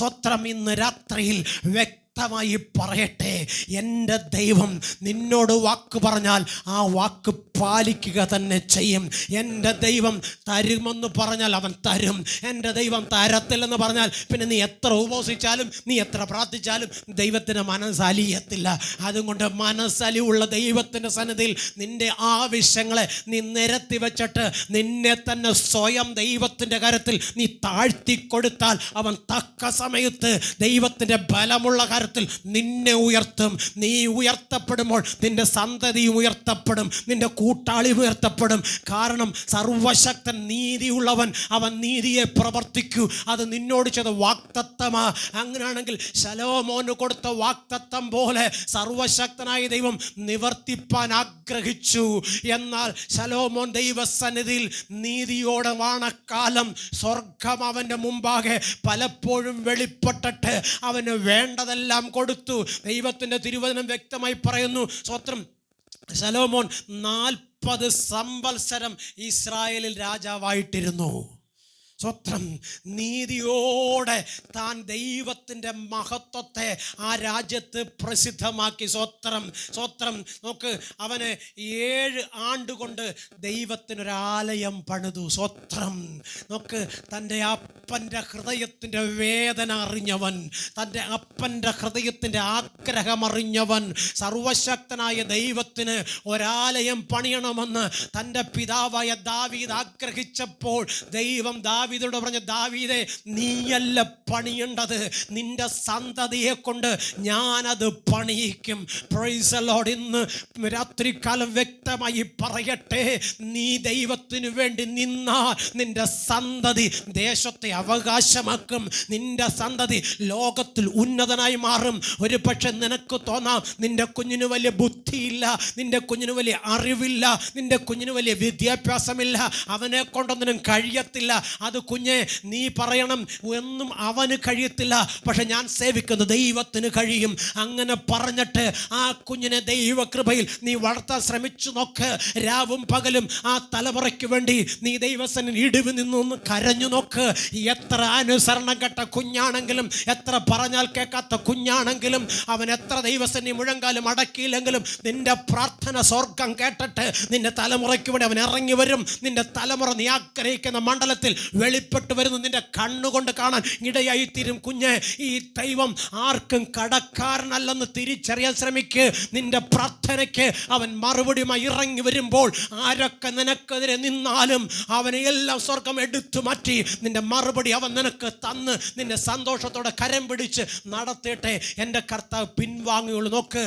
സ്വത്രം. ഇന്ന് രാത്രിയിൽ വ്യക്തമായി പറയട്ടെ, എൻ്റെ ദൈവം നിന്നോട് വാക്ക് പറഞ്ഞാൽ ആ വാക്ക് പാലിക്കുക തന്നെ ചെയ്യും. എൻ്റെ ദൈവം തരുമെന്ന് പറഞ്ഞാൽ അവൻ തരും. എൻ്റെ ദൈവം തരത്തില്ലെന്ന് പറഞ്ഞാൽ പിന്നെ നീ എത്ര ഉപവസിച്ചാലും നീ എത്ര പ്രാർത്ഥിച്ചാലും ദൈവത്തിന് മനസ്സലിയത്തില്ല. അതുകൊണ്ട് മനസ്സലിയുള്ള ദൈവത്തിൻ്റെ സന്നിധിയിൽ നിൻ്റെ ആവശ്യങ്ങളെ നീ നിരത്തി വെച്ചിട്ട് നിന്നെ തന്നെ സ്വയം ദൈവത്തിൻ്റെ കരത്തിൽ നീ താഴ്ത്തി കൊടുത്താൽ അവൻ തക്ക സമയത്ത് ദൈവത്തിൻ്റെ ബലമുള്ള കരത്തിൽ നിന്നെ ഉയർത്തും. നീ ഉയർത്തപ്പെടുമ്പോൾ നിന്റെ സന്തതി ഉയർത്തപ്പെടും, നിന്റെ കൂട്ടാളി ഉയർത്തപ്പെടും. കാരണം സർവശക്തൻ നീതിയുള്ളവൻ, അവൻ നീതിയെ പ്രവർത്തിക്കൂ. അത് നിന്നോട് ചെയ്ത വാഗ്ദത്തമാ. അങ്ങനെയാണെങ്കിൽ ശലോമോന് കൊടുത്ത വാഗ്ദത്തം പോലെ സർവശക്തനായ ദൈവം നിവർത്തിപ്പാൻ ആഗ്രഹിച്ചു. എന്നാൽ ശലോമോൻ ദൈവസന്നിധിയിൽ നീതിയോടെ വാണക്കാലം സ്വർഗം അവൻ്റെ മുമ്പാകെ പലപ്പോഴും വെളിപ്പെട്ടിട്ട് അവന് വേണ്ടതെല്ലാം കൊടുത്തു. ദൈവത്തിൻ്റെ തിരുവചനം വ്യക്തമായി പറയുന്നു, സ്വത്രം, ശലോമോൻ 40 സംവത്സരം ഇസ്രായേലിൽ രാജാവായിട്ടിരുന്നു. സ്വത്രം. നീതിയോടെ താൻ ദൈവത്തിൻ്റെ മഹത്വത്തെ ആ രാജ്യത്ത് പ്രസിദ്ധമാക്കി. സ്വത്രം സ്വത്രം. നോക്ക്, അവന് 7 ആണ്ടുകൊണ്ട് ദൈവത്തിനൊരാലയം പണിതു. സ്വത്രം. നോക്ക്, തൻ്റെ അപ്പൻ്റെ ഹൃദയത്തിൻ്റെ വേദന അറിഞ്ഞവൻ, തൻ്റെ അപ്പൻ്റെ ഹൃദയത്തിൻ്റെ ആഗ്രഹം അറിഞ്ഞവൻ, സർവശക്തനായ ദൈവത്തിന് ഒരാലയം പണിയണമെന്ന് തൻ്റെ പിതാവായ ദാവീദ് ആഗ്രഹിച്ചപ്പോൾ ദൈവം ദാവീദോട് പറഞ്ഞു, ദാവീദേ, നീയല്ല പണിയേണ്ടത്, നിന്റെ സന്തതിയെ കൊണ്ട് ഞാനത് പണിയിക്കും. Price the Lord. ഇന്ന് രാത്രികാലം വ്യക്തമായി പറയട്ടെ, നീ ദൈവത്തിന് വേണ്ടി നിന്നാൽ നിന്റെ സന്തതി ദേശത്തെ അവകാശമാക്കും. നിന്റെ സന്തതി ലോകത്തിൽ ഉന്നതനായി മാറും. ഒരു പക്ഷെ നിനക്ക് തോന്നാം നിന്റെ കുഞ്ഞിന് വലിയ ബുദ്ധിയില്ല, നിന്റെ കുഞ്ഞിന് വലിയ അറിവില്ല, നിന്റെ കുഞ്ഞിന് വലിയ വിദ്യാഭ്യാസമില്ല, അവനെ കൊണ്ടൊന്നിനും കഴിയത്തില്ല. അത് കുഞ്ഞെ നീ പറയണം, ഒന്നും അവന് കഴിയത്തില്ല, പക്ഷെ ഞാൻ സേവിക്കുന്ന ദൈവത്തിന് കഴിയും. അങ്ങനെ പറഞ്ഞിട്ട് ആ കുഞ്ഞിനെ ദൈവകൃപയിൽ നീ വളർത്താൻ ശ്രമിച്ചു നോക്ക്. രാവും പകലും ആ തലമുറയ്ക്ക് വേണ്ടി നീ ദൈവസന്നിധിയിൽ ഇടിവ് നിന്നൊന്ന് കരഞ്ഞു നോക്ക്. എത്ര അനുസരണം കെട്ട കുഞ്ഞാണെങ്കിലും, എത്ര പറഞ്ഞാൽ കേൾക്കാത്ത കുഞ്ഞാണെങ്കിലും, അവൻ എത്ര ദൈവസന്നിധി മുഴങ്കാലും അടക്കിയില്ലെങ്കിലും നിന്റെ പ്രാർത്ഥന സ്വർഗം കേട്ടിട്ട് നിന്റെ തലമുറയ്ക്ക് വേണ്ടി അവൻ ഇറങ്ങി വരും. നിന്റെ തലമുറ നീ ആഗ്രഹിക്കുന്ന മണ്ഡലത്തിൽ വെളിപ്പെട്ട് വരുന്നു. നിന്റെ കണ്ണുകൊണ്ട് കാണാൻ ഇടയായി തീരും. കുഞ്ഞ്, ഈ ദൈവം ആർക്കും കടക്കാരനല്ലെന്ന് തിരിച്ചറിയാൻ ശ്രമിക്ക്. നിന്റെ പ്രാർത്ഥനയ്ക്ക് അവൻ മറുപടിയുമായി ഇറങ്ങി വരുമ്പോൾ ആരൊക്കെ നിനക്കെതിരെ നിന്നാലും അവനെ എല്ലാം സ്വർഗം എടുത്തു മാറ്റി നിന്റെ മറുപടി അവൻ നിനക്ക് തന്ന് നിന്നെ സന്തോഷത്തോടെ കരം പിടിച്ച് നടത്തിയിട്ട് എൻ്റെ കർത്താവ് പിൻവാങ്ങിയുള്ളൂ. നോക്ക്,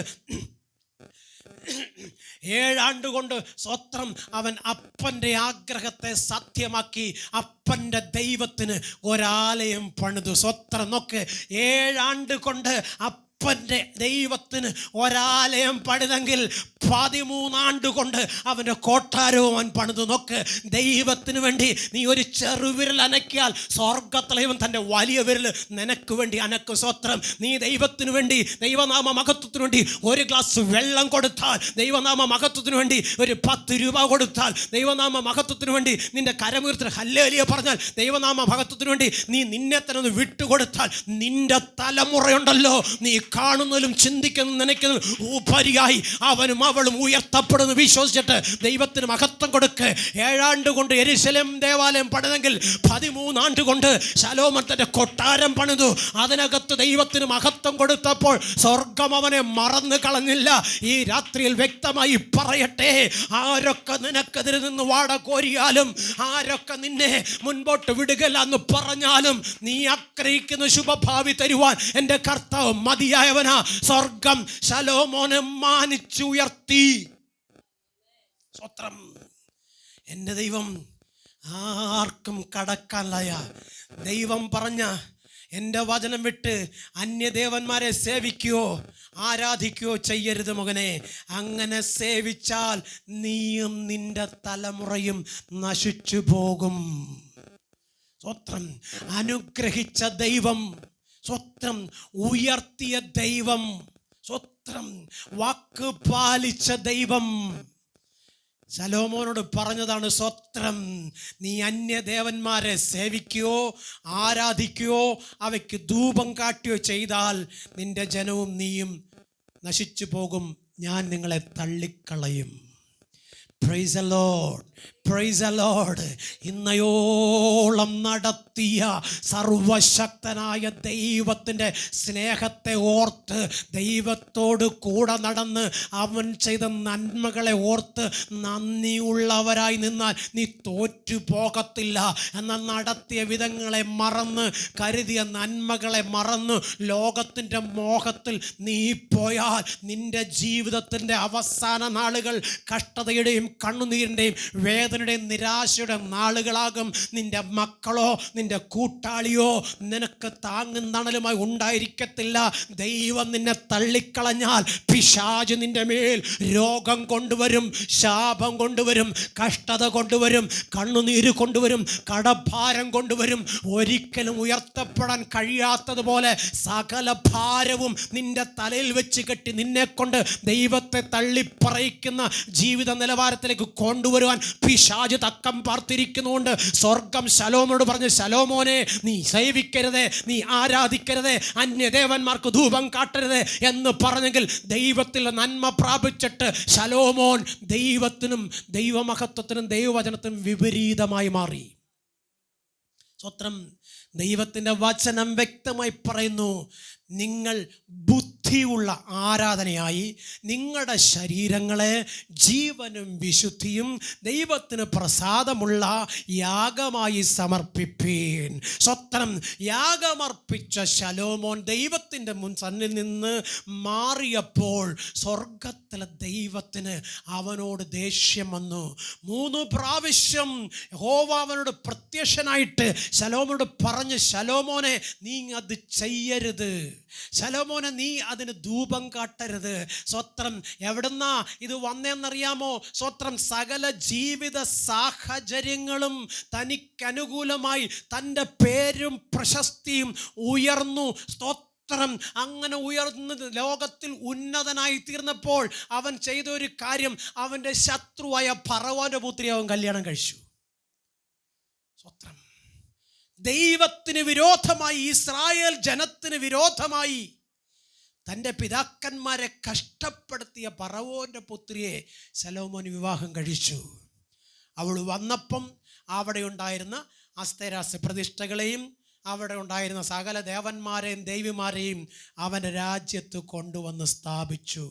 7 ആണ്ടുകൊണ്ട് സ്വത്രം അവൻ അപ്പൻ്റെ ആഗ്രഹത്തെ സത്യമാക്കി അപ്പൻ്റെ ദൈവത്തിന് ഒരാലയം പണിതു. സ്വത്രം. നോക്ക്, 7 ആണ്ട് കൊണ്ട് അപ്പൻ്റെ ദൈവത്തിന് ഒരാലയം പണിതെങ്കിൽ 13 ആണ്ടുകൊണ്ട് അവൻ്റെ കൊട്ടാരവും അവൻ പണിതു. നോക്ക്, ദൈവത്തിന് വേണ്ടി നീ ഒരു ചെറുവിരൽ അനക്കിയാൽ സ്വർഗത്തിലും തൻ്റെ വലിയ വിരൽ നിനക്ക് വേണ്ടി അനക്കും. സ്വത്രം. നീ ദൈവത്തിന് വേണ്ടി, ദൈവനാമ മഹത്വത്തിന് വേണ്ടി ഒരു ഗ്ലാസ് വെള്ളം കൊടുത്താൽ, ദൈവനാമ മഹത്വത്തിന് വേണ്ടി ഒരു 10 രൂപ കൊടുത്താൽ, ദൈവനാമ മഹത്വത്തിന് വേണ്ടി നിന്റെ കരമുയർത്തി ഹല്ലേലൂയ പറഞ്ഞാൽ, ദൈവനാമ മഹത്വത്തിന് വേണ്ടി നീ നിന്നെ തന്നെ ഒന്ന് വിട്ടുകൊടുത്താൽ, നിന്റെ തലമുറയുണ്ടല്ലോ, നീ കാണുന്നതിലും ചിന്തിക്കുന്നതും നനയ്ക്കുന്നതും ഉപരിയായി അവനും അവളും ഉയർത്തപ്പെടുന്നു. വിശ്വസിച്ചിട്ട് ദൈവത്തിന് മഹത്വം കൊടുക്ക്. 7 ആണ്ടുകൊണ്ട് യെരൂശലേം ദേവാലയം പണിതെങ്കിൽ 13 ആണ്ടുകൊണ്ട് ശലോമോൻ തന്റെ കൊട്ടാരം പണിതു. അതിനകത്ത് ദൈവത്തിന് മഹത്വം കൊടുത്തപ്പോൾ സ്വർഗം അവനെ മറന്നു കളഞ്ഞില്ല. ഈ രാത്രിയിൽ വ്യക്തമായി പറയട്ടെ, ആരൊക്കെ നിനക്കെതിരെ നിന്ന് വാട കോരിയാലും, ആരൊക്കെ നിന്നെ മുൻപോട്ട് വിടുകയില്ല എന്ന് പറഞ്ഞാലും, നീ ആഗ്രഹിക്കുന്ന ശുഭഭാവി തരുവാൻ എൻ്റെ കർത്താവ് മതിയായവനാ. സ്വർഗം ശലോമോനെ മാനിച്ചുയർത്തി. സ്വത്രം. എൻ്റെ ദൈവം ആർക്കും കടക്കാനായ ദൈവം പറഞ്ഞ എൻ്റെ വചനം വിട്ട് അന്യദേവന്മാരെ സേവിക്കുകയോ ആരാധിക്കുകയോ ചെയ്യരുത് മകനെ. അങ്ങനെ സേവിച്ചാൽ നീയും നിന്റെ തലമുറയും നശിച്ചു പോകും. സ്വത്രം. അനുഗ്രഹിച്ച ദൈവം, സ്വത്രം ഉയർത്തിയ ദൈവം, സ്വത്രം വാക്ക് പാലിച്ച ദൈവം ശലോമോനോട് പറഞ്ഞതാണ്, സ്വത്രം, നീ അന്യദേവന്മാരെ സേവിക്കുകയോ ആരാധിക്കുകയോ അവയ്ക്ക് ധൂപം കാട്ടുകയോ ചെയ്താൽ നിന്റെ ജനവും നീയും നശിച്ചു പോകും. ഞാൻ നിങ്ങളെ തള്ളിക്കളയും. Praise the Lord, praise the Lord. ഇന്നയോളം നടത്തിയ സർവശക്തനായ ദൈവത്തിൻ്റെ സ്നേഹത്തെ ഓർത്ത്, ദൈവത്തോട് കൂടെ നടന്ന് അവൻ ചെയ്ത നന്മകളെ ഓർത്ത് നന്ദിയുള്ളവരായി നിന്നാൽ നീ തോറ്റു പോകത്തില്ല. എന്നാൽ നടത്തിയ വിധങ്ങളെ മറന്ന്, കരുതിയ നന്മകളെ മറന്ന് ലോകത്തിൻ്റെ മോഹത്തിൽ നീ പോയാൽ നിൻ്റെ ജീവിതത്തിൻ്റെ അവസാന നാളുകൾ കഷ്ടതയുടെയും കണ്ണുനീരിൻ്റെയും വേദനയുടെയും നിരാശയുടെ നാളുകളാകും. നിന്റെ മക്കളോ നിന്റെ കൂട്ടാളിയോ നിനക്ക് താങ്ങും തണലുമായി ഉണ്ടായിരിക്കത്തില്ല. ദൈവം നിന്നെ തള്ളിക്കളഞ്ഞാൽ പിശാച് നിന്റെ മേൽ രോഗം കൊണ്ടുവരും, ശാപം കൊണ്ടുവരും, കഷ്ടത കൊണ്ടുവരും, കണ്ണുനീര് കൊണ്ടുവരും, കടഭാരം കൊണ്ടുവരും. ഒരിക്കലും ഉയർത്തപ്പെടാൻ കഴിയാത്തതുപോലെ സകല ഭാരവും നിന്റെ തലയിൽ വെച്ച് കെട്ടി നിന്നെ കൊണ്ട് ദൈവത്തെ തള്ളിപ്പറയിക്കുന്ന ജീവിത നിലവാരം കൂടാരത്തിലേക്ക് കൊണ്ടുവരുവാൻ പിശാച് തക്കം പാർത്തിരിക്കുന്നുകൊണ്ട് സ്വർഗം ശലോമോനോട് പറഞ്ഞു, ശലോമോനെ, നീ സേവിക്കരുത്, നീ ആരാധിക്കരുത്, അന്യദേവന്മാർക്ക് ധൂപം കാട്ടരുത് എന്ന് പറഞ്ഞെങ്കിൽ ദൈവത്തിൽ നന്മ പ്രാപിച്ചിട്ട് ശലോമോൻ ദൈവത്തിനും ദൈവമഹത്വത്തിനും ദൈവവചനത്തിനും വിപരീതമായി മാറി. സ്വത്രം. ദൈവത്തിൻ്റെ വചനം വ്യക്തമായി പറയുന്നു, നിങ്ങൾ ബുദ്ധിയുള്ള ആരാധനയായി നിങ്ങളുടെ ശരീരങ്ങളെ ജീവനും വിശുദ്ധിയും ദൈവത്തിന് പ്രസാദമുള്ള യാഗമായി സമർപ്പിപ്പീൻ. സ്വത്രം. യാഗമർപ്പിച്ച ശലോമോൻ ദൈവത്തിൻ്റെ മുൻസന്നിൽ നിന്ന് മാറിയപ്പോൾ സ്വർഗത്തിലെ ദൈവത്തിന് അവനോട് ദേഷ്യം വന്നു. 3 പ്രാവശ്യം യഹോവ അവനോട് പ്രത്യക്ഷനായിട്ട് ശലോമോനോട് പറഞ്ഞ്, ശലോമോനെ, നീ അത് ചെയ്യരുത്, ശലോമോനെ, നീ അതിന് ധൂപം കാട്ടരുത്. സ്വത്രം. എവിടുന്നാ ഇത് വന്നേന്നറിയാമോ? സ്വത്രം. സകല ജീവിത സാഹചര്യങ്ങളും തനിക്കനുകൂലമായി തൻ്റെ പേരും പ്രശസ്തിയും ഉയർന്നു. സ്തോത്രം. അങ്ങനെ ഉയർന്ന് ലോകത്തിൽ ഉന്നതനായി തീർന്നപ്പോൾ അവൻ ചെയ്ത ഒരു കാര്യം, അവൻ്റെ ശത്രുവായ ഫറവോന്റെ പുത്രി അവൻ കല്യാണം കഴിച്ചു. സ്വത്രം. ദൈവത്തിന് വിരോധമായി, ഇസ്രായേൽ ജനത്തിന് വിരോധമായി തൻ്റെ പിതാക്കന്മാരെ കഷ്ടപ്പെടുത്തിയ ഫറവോന്റെ പുത്രിയെ ശലോമോൻ വിവാഹം കഴിച്ചു. അവൾ വന്നപ്പം അവിടെ ഉണ്ടായിരുന്ന അസ്തേരാസ് പ്രതിഷ്ഠകളെയും അവിടെ ഉണ്ടായിരുന്ന സകല ദേവന്മാരെയും ദേവിമാരെയും അവൻ്റെ രാജ്യത്ത് കൊണ്ടുവന്ന് സ്ഥാപിച്ചു.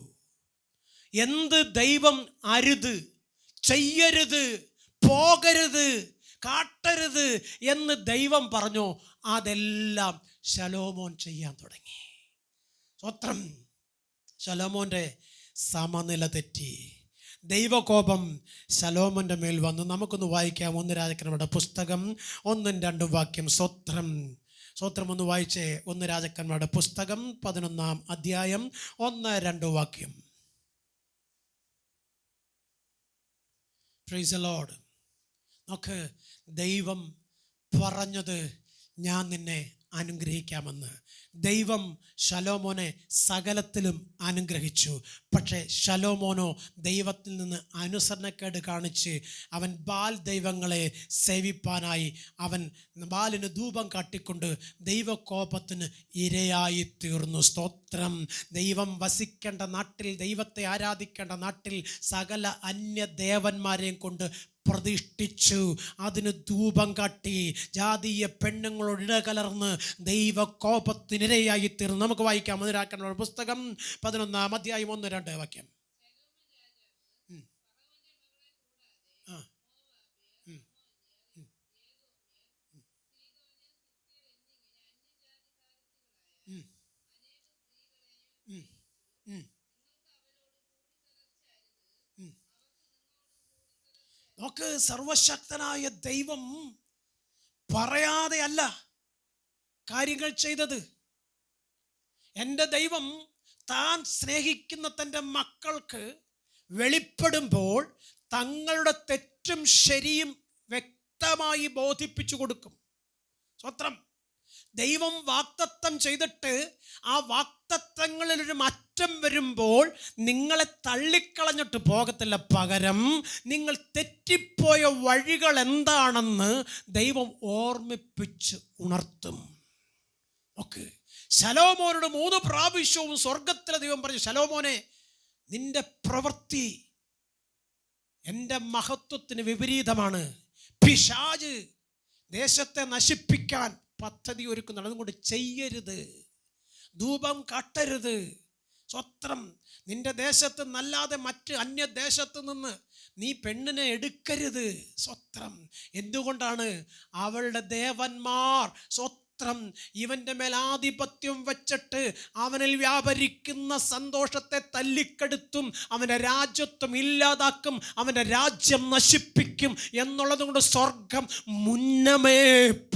എന്ത് ദൈവം അരുത്, ചെയ്യരുത്, പോകരുത്, കാട്ടരുത് എന്ന് ദൈവം പറഞ്ഞു, അതെല്ലാം ശലോമോൻ ചെയ്യാൻ തുടങ്ങി. സ്വത്രം. ശലോമോൻ്റെ സമനില തെറ്റി. ദൈവകോപം ശലോമോൻ്റെ മേൽ വന്നു. നമുക്കൊന്ന് വായിക്കാം 1 രാജാക്കന്മാരുടെ പുസ്തകം 1-2 വാക്യം. സ്വത്രം. സ്വത്രം ഒന്ന് വായിച്ചേ. 1 രാജാക്കന്മാരുടെ പുസ്തകം 11-ാം അധ്യായം 1-2 വാക്യം. Price the Lord. നോക്ക്, ദൈവം പറഞ്ഞത് ഞാൻ നിന്നെ അനുഗ്രഹിക്കാമെന്ന്. ദൈവം ശലോമോനെ സകലത്തിലും അനുഗ്രഹിച്ചു. പക്ഷേ ശലോമോനോ ദൈവത്തിൽ നിന്ന് അനുസരണക്കേട് കാണിച്ച് അവൻ ബാൽ ദൈവങ്ങളെ സേവിപ്പാനായി അവൻ ബാലിന് ധൂപം കാട്ടിക്കൊണ്ട് ദൈവകോപത്തിന് ഇരയായി തീർന്നു. സ്തോത്രം. ദൈവം വസിക്കേണ്ട നാട്ടിൽ, ദൈവത്തെ ആരാധിക്കേണ്ട നാട്ടിൽ സകല അന്യദേവന്മാരെയും കൊണ്ട് പ്രതിഷ്ഠിച്ചു, അതിന് ധൂപം കാട്ടി, ജാതീയ പെണ്ണുങ്ങളോട് ഇടകലർന്ന് ദൈവകോപത്തിനിരയായി തീർന്നു. നമുക്ക് വായിക്കാം 1 രാജാക്കന്മാരുടെ പുസ്തകം 11-ാം അധ്യായം 1-2 വാക്യം. നോക്ക്, സർവശക്തനായ ദൈവം പറയാതെ അല്ല കാര്യങ്ങൾ ചെയ്തത്. എൻ്റെ ദൈവം താൻ സ്നേഹിക്കുന്ന തൻ്റെ മക്കൾക്ക് വെളിപ്പെടുമ്പോൾ തങ്ങളുടെ തെറ്റും ശരിയും വ്യക്തമായി ബോധിപ്പിച്ചു കൊടുക്കും. സ്വത്രം. ദൈവം വാഗ്ദത്തം ചെയ്തിട്ട് ആ വാഗ്ദത്തങ്ങളിലൊരു മാറ്റം വരുമ്പോൾ നിങ്ങളെ തള്ളിക്കളഞ്ഞിട്ട് പോകത്തില്ല. പകരം നിങ്ങൾ തെറ്റിപ്പോയ വഴികൾ എന്താണെന്ന് ദൈവം ഓർമ്മിപ്പിച്ച് ഉണർത്തും. ഓക്കെ. ശലോമോനോട് 3 പ്രാവശ്യവും സ്വർഗത്തിലെ ദൈവം പറഞ്ഞു, ശലോമോനെ, നിന്റെ പ്രവൃത്തി എൻ്റെ മഹത്വത്തിന് വിപരീതമാണ്. പിശാച് ദേശത്തെ നശിപ്പിക്കാൻ പദ്ധതി ഒരുക്കുന്നുണ്ട്. അതുകൊണ്ട് ചെയ്യരുത്, ധൂപം കാട്ടരുത്. സ്വത്രം. നിന്റെ ദേശത്ത് നല്ലാതെ മറ്റ് അന്യദേശത്ത് നിന്ന് നീ പെണ്ണിനെ എടുക്കരുത്. സ്വത്രം. എന്തുകൊണ്ടാണ്? അവളുടെ ദേവന്മാർ ഇവന്റെ മേൽ ആധിപത്യം വെച്ചിട്ട് അവനിൽ വ്യാപരിക്കുന്ന സന്തോഷത്തെ തല്ലിക്കെടുത്തും അവൻ്റെ രാജ്യത്വം ഇല്ലാതാക്കും, അവൻ്റെ രാജ്യം നശിപ്പിക്കും എന്നുള്ളത് കൊണ്ട് സ്വർഗം മുന്നമേ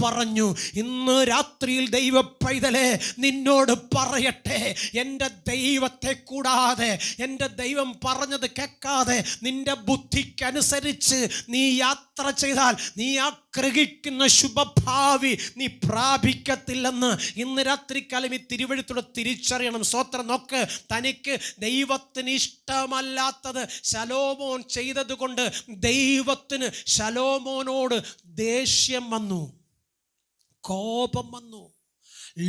പറഞ്ഞു. ഇന്ന് രാത്രിയിൽ ദൈവ പൈതലേ, നിന്നോട് പറയട്ടെ, എൻ്റെ ദൈവത്തെ കൂടാതെ, എൻ്റെ ദൈവം പറഞ്ഞത് കേൾക്കാതെ നിന്റെ ബുദ്ധിക്കനുസരിച്ച് നീ യാത്ര യാത്ര ചെയ്താൽ നീ ആഗ്രഹിക്കുന്ന ശുഭഭാവി നീ പ്രാപിക്കത്തില്ലെന്ന് ഇന്ന് രാത്രിക്കാലം ഈ തിരുവഴുത്തോടെ തിരിച്ചറിയണം. സ്തോത്രം. നോക്ക്, തനിക്ക് ദൈവത്തിന് ഇഷ്ടമല്ലാത്തത് ശലോമോൻ ചെയ്തത് കൊണ്ട് ദൈവത്തിന് ശലോമോനോട് ദേഷ്യം വന്നു, കോപം വന്നു.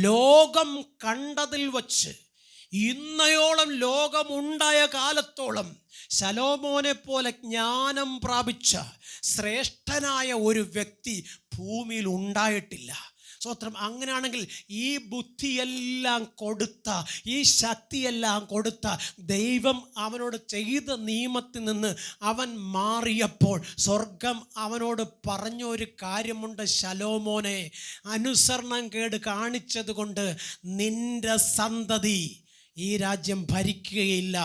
ലോകം കണ്ടതിൽ വച്ച് ഇന്നയോളം ലോകമുണ്ടായ കാലത്തോളം ശലോമോനെ പോലെ ജ്ഞാനം പ്രാപിച്ച ശ്രേഷ്ഠനായ ഒരു വ്യക്തി ഭൂമിയിൽ ഉണ്ടായിട്ടില്ല. സ്തോത്രം. അങ്ങനെയാണെങ്കിൽ ഈ ബുദ്ധിയെല്ലാം കൊടുത്ത, ഈ ശക്തിയെല്ലാം കൊടുത്ത ദൈവം അവനോട് ചെയ്ത നിയമത്തിൽ നിന്ന് അവൻ മാറിയപ്പോൾ സ്വർഗം അവനോട് പറഞ്ഞ ഒരു കാര്യമുണ്ട്. ശലോമോനെ, അനുസരണം കേട് കാണിച്ചത് കൊണ്ട് നിന്റെ സന്തതി ഈ രാജ്യം ഭരിക്കുകയില്ല.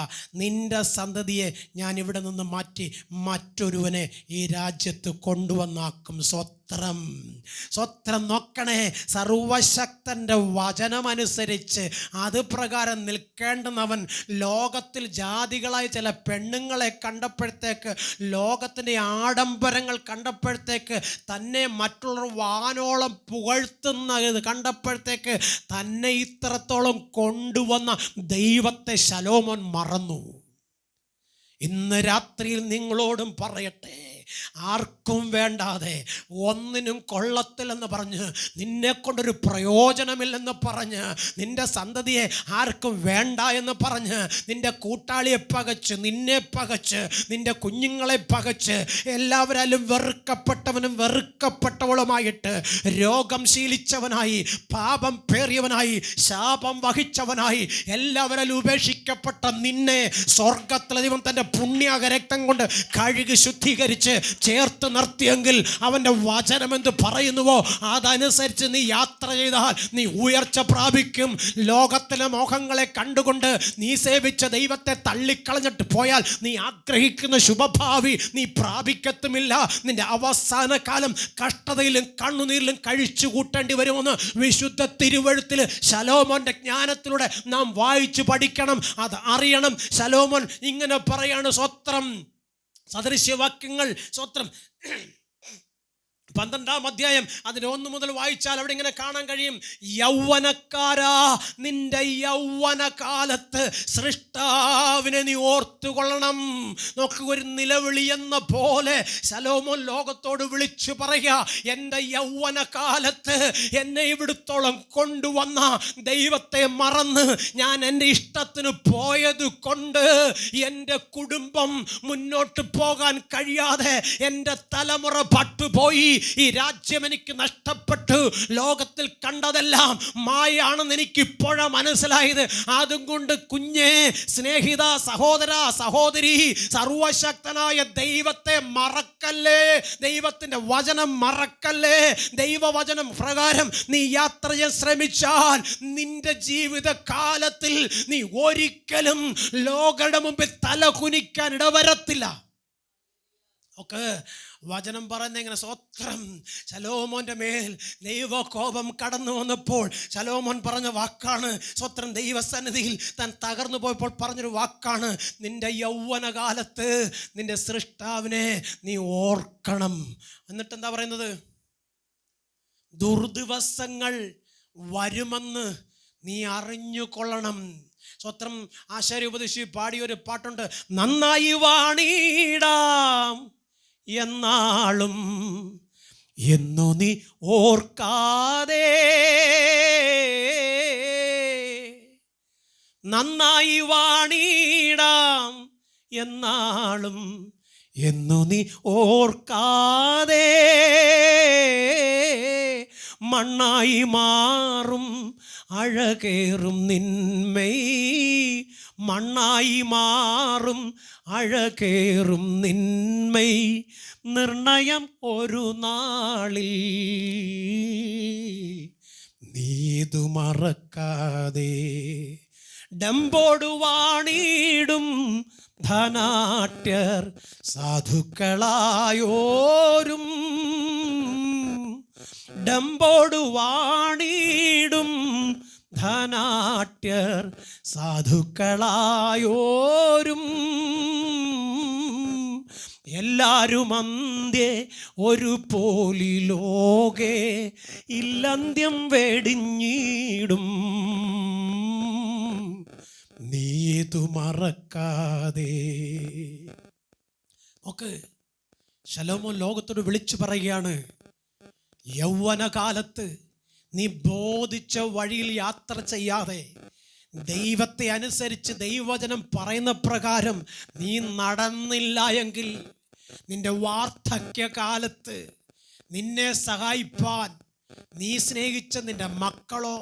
നിന്റെ സന്തതിയെ ഞാൻ ഇവിടെ നിന്ന് മാറ്റി മറ്റൊരുവനെ ഈ രാജ്യത്ത് കൊണ്ടുവന്നാക്കും. സ്വത്രം നോക്കണേ. സർവശക്തൻ്റെ വചനമനുസരിച്ച് അത് പ്രകാരം നിൽക്കേണ്ടുന്നവൻ ലോകത്തിൽ ജാതികളായ ചില പെണ്ണുങ്ങളെ കണ്ടപ്പോഴത്തേക്ക്, ലോകത്തിൻ്റെ ആഡംബരങ്ങൾ കണ്ടപ്പോഴത്തേക്ക്, തന്നെ മറ്റുള്ളവർ വാനോളം പുകഴ്ത്തുന്നത് കണ്ടപ്പോഴത്തേക്ക് തന്നെ ഇത്രത്തോളം കൊണ്ടുവന്ന ദൈവത്തെ ശലോമോൻ മറന്നു. ഇന്ന് രാത്രിയിൽ നിങ്ങളോടും പറയട്ടെ, ആർക്കും വേണ്ടാതെ, ഒന്നിനും കൊള്ളത്തില്ലെന്ന് പറഞ്ഞ്, നിന്നെ കൊണ്ടൊരു പ്രയോജനമില്ലെന്ന് പറഞ്ഞ്, നിന്റെ സന്തതിയെ ആർക്കും വേണ്ട എന്ന് പറഞ്ഞ്, നിന്റെ കൂട്ടാളിയെ പകച്ച്, നിന്നെ പകച്ച്, നിന്റെ കുഞ്ഞുങ്ങളെ പകച്ച്, എല്ലാവരാലും വെറുക്കപ്പെട്ടവനും വെറുക്കപ്പെട്ടവളുമായിട്ട്, രോഗം ശീലിച്ചവനായി, പാപം പേറിയവനായി, ശാപം വഹിച്ചവനായി, എല്ലാവരാലും ഉപേക്ഷിക്കപ്പെട്ട നിന്നെ സ്വർഗത്തിലെ ദൈവം തൻ്റെ പുണ്യാകരക്തം കൊണ്ട് കഴുകി ശുദ്ധീകരിച്ച് ചേർത്ത് നിർത്തിയെങ്കിൽ അവൻ്റെ വചനം എന്ത് പറയുന്നുവോ അതനുസരിച്ച് നീ യാത്ര ചെയ്താൽ നീ ഉയർച്ച പ്രാപിക്കും. ലോകത്തിലെ മോഹങ്ങളെ കണ്ടുകൊണ്ട് നീ സേവിച്ച ദൈവത്തെ തള്ളിക്കളഞ്ഞിട്ട് പോയാൽ നീ ആഗ്രഹിക്കുന്ന ശുഭഭാവി നീ പ്രാപിക്കത്തുമില്ല. നിന്റെ അവസാന കാലം കഷ്ടതയിലും കണ്ണുനീരിലും കഴിച്ചു കൂട്ടേണ്ടി വരുമെന്ന് വിശുദ്ധ തിരുവഴുത്തിൽ ശലോമോന്റെ ജ്ഞാനത്തിലൂടെ നാം വായിച്ചു പഠിക്കണം. അത് അറിയണം. ശലോമോൻ ഇങ്ങനെ പറയാണ്. സ്വത്രം സദൃശ്യവാക്യങ്ങൾ. സ്വത്രം 12-ാം അധ്യായം അതിന് 1 മുതൽ വായിച്ചാൽ അവിടെ ഇങ്ങനെ കാണാൻ കഴിയും. യൗവനക്കാരാ, നിന്റെ യൗവന കാലത്ത് സൃഷ്ടാവിനെ നീ ഓർത്തുകൊള്ളണം. നോക്ക്, ഒരു നിലവിളി എന്ന പോലെ ശലോമോൻ ലോകത്തോട് വിളിച്ചു പറയുക, എൻ്റെ യൗവന കാലത്ത് എന്നെ ഇവിടുത്തോളം കൊണ്ടുവന്ന ദൈവത്തെ മറന്ന് ഞാൻ എൻ്റെ ഇഷ്ടത്തിന് പോയത് കൊണ്ട് എൻ്റെ കുടുംബം മുന്നോട്ട് പോകാൻ കഴിയാതെ എൻ്റെ തലമുറ പട്ടുപോയി. ഈ രാജ്യം എനിക്ക് നഷ്ടപ്പെട്ടു. ലോകത്തിൽ കണ്ടതെല്ലാം മായാണെന്ന് എനിക്ക് ഇപ്പോഴാണ് മനസ്സിലായത്. അതും കൊണ്ട് കുഞ്ഞേ, സ്നേഹിത, സഹോദര, സഹോദരി, സർവശക്തനായ ദൈവത്തെ മറക്കല്ലേ. ദൈവത്തിൻ്റെ വചനം മറക്കല്ലേ. ദൈവവചനം പ്രകാരം നീ യാത്ര ചെയ്യാൻ ശ്രമിച്ചാൽ നിന്റെ ജീവിത കാലത്തിൽ നീ ഒരിക്കലും ലോകരുടെ മുമ്പിൽ തല കുനിക്കാൻ ഇടവരത്തില്ല. ഒക്കെ വചനം പറയുന്ന ഇങ്ങനെ. സ്വത്രം. ശലോമോന്റെ മേൽ ദൈവകോപം കടന്നു വന്നപ്പോൾ ശലോമോൻ പറഞ്ഞ വാക്കാണ്. സ്വത്രം. ദൈവസന്നിധിയിൽ താൻ തകർന്നു പോയപ്പോൾ പറഞ്ഞൊരു വാക്കാണ്. നിന്റെ യൗവനകാലത്ത് നിന്റെ സൃഷ്ടാവിനെ നീ ഓർക്കണം. എന്നിട്ട് എന്താ പറയുന്നത്? ദുർദിവസങ്ങൾ വരുമെന്ന് നീ അറിഞ്ഞുകൊള്ളണം. സ്വത്രം. ആശാരി ഉപദേശി പാടിയൊരു പാട്ടുണ്ട്. നന്നായി വാണിടാം എന്നാളും എന്നു നീ ഓർക്കാതെ, നന്നായി വാണിടാം എന്നാളും എന്നു നീ ഓർക്കാതെ, മണ്ണായി മാറും അഴകേറും നിന്മൈ, മണ്ണായി മാറും അഴകേറും നിന്മൈ, നിർണയം ഒരു നാളിൽ നീതു മറക്കാതെ. ഡമ്പോടു വാണിടും ധനാട്യർ സാധുക്കളായോരും, ഡമ്പോടു വാണിടും ധനാട്യർ സാധുക്കളായോരും, എല്ലാരും അന്ത്യേ ഒരു പോലിലോകെ ഇല്ലന്ത്യം വെടിഞ്ഞിടും, നീതു മറക്കാതെ. നോക്ക്, ശലോമോൻ ലോകത്തോട് വിളിച്ചു പറയുകയാണ്, യൗവനകാലത്ത് നീ ബോധിച്ച വഴിയിൽ യാത്ര ചെയ്യാതെ, ദൈവത്തെ അനുസരിച്ച് ദൈവവചനം പറയുന്ന പ്രകാരം നീ നടന്നില്ല എങ്കിൽ, നിന്റെ വാർദ്ധക്യകാലത്ത് നിന്നെ സഹായിപ്പാൻ നീ സ്നേഹിച്ച നിന്റെ മക്കളോ,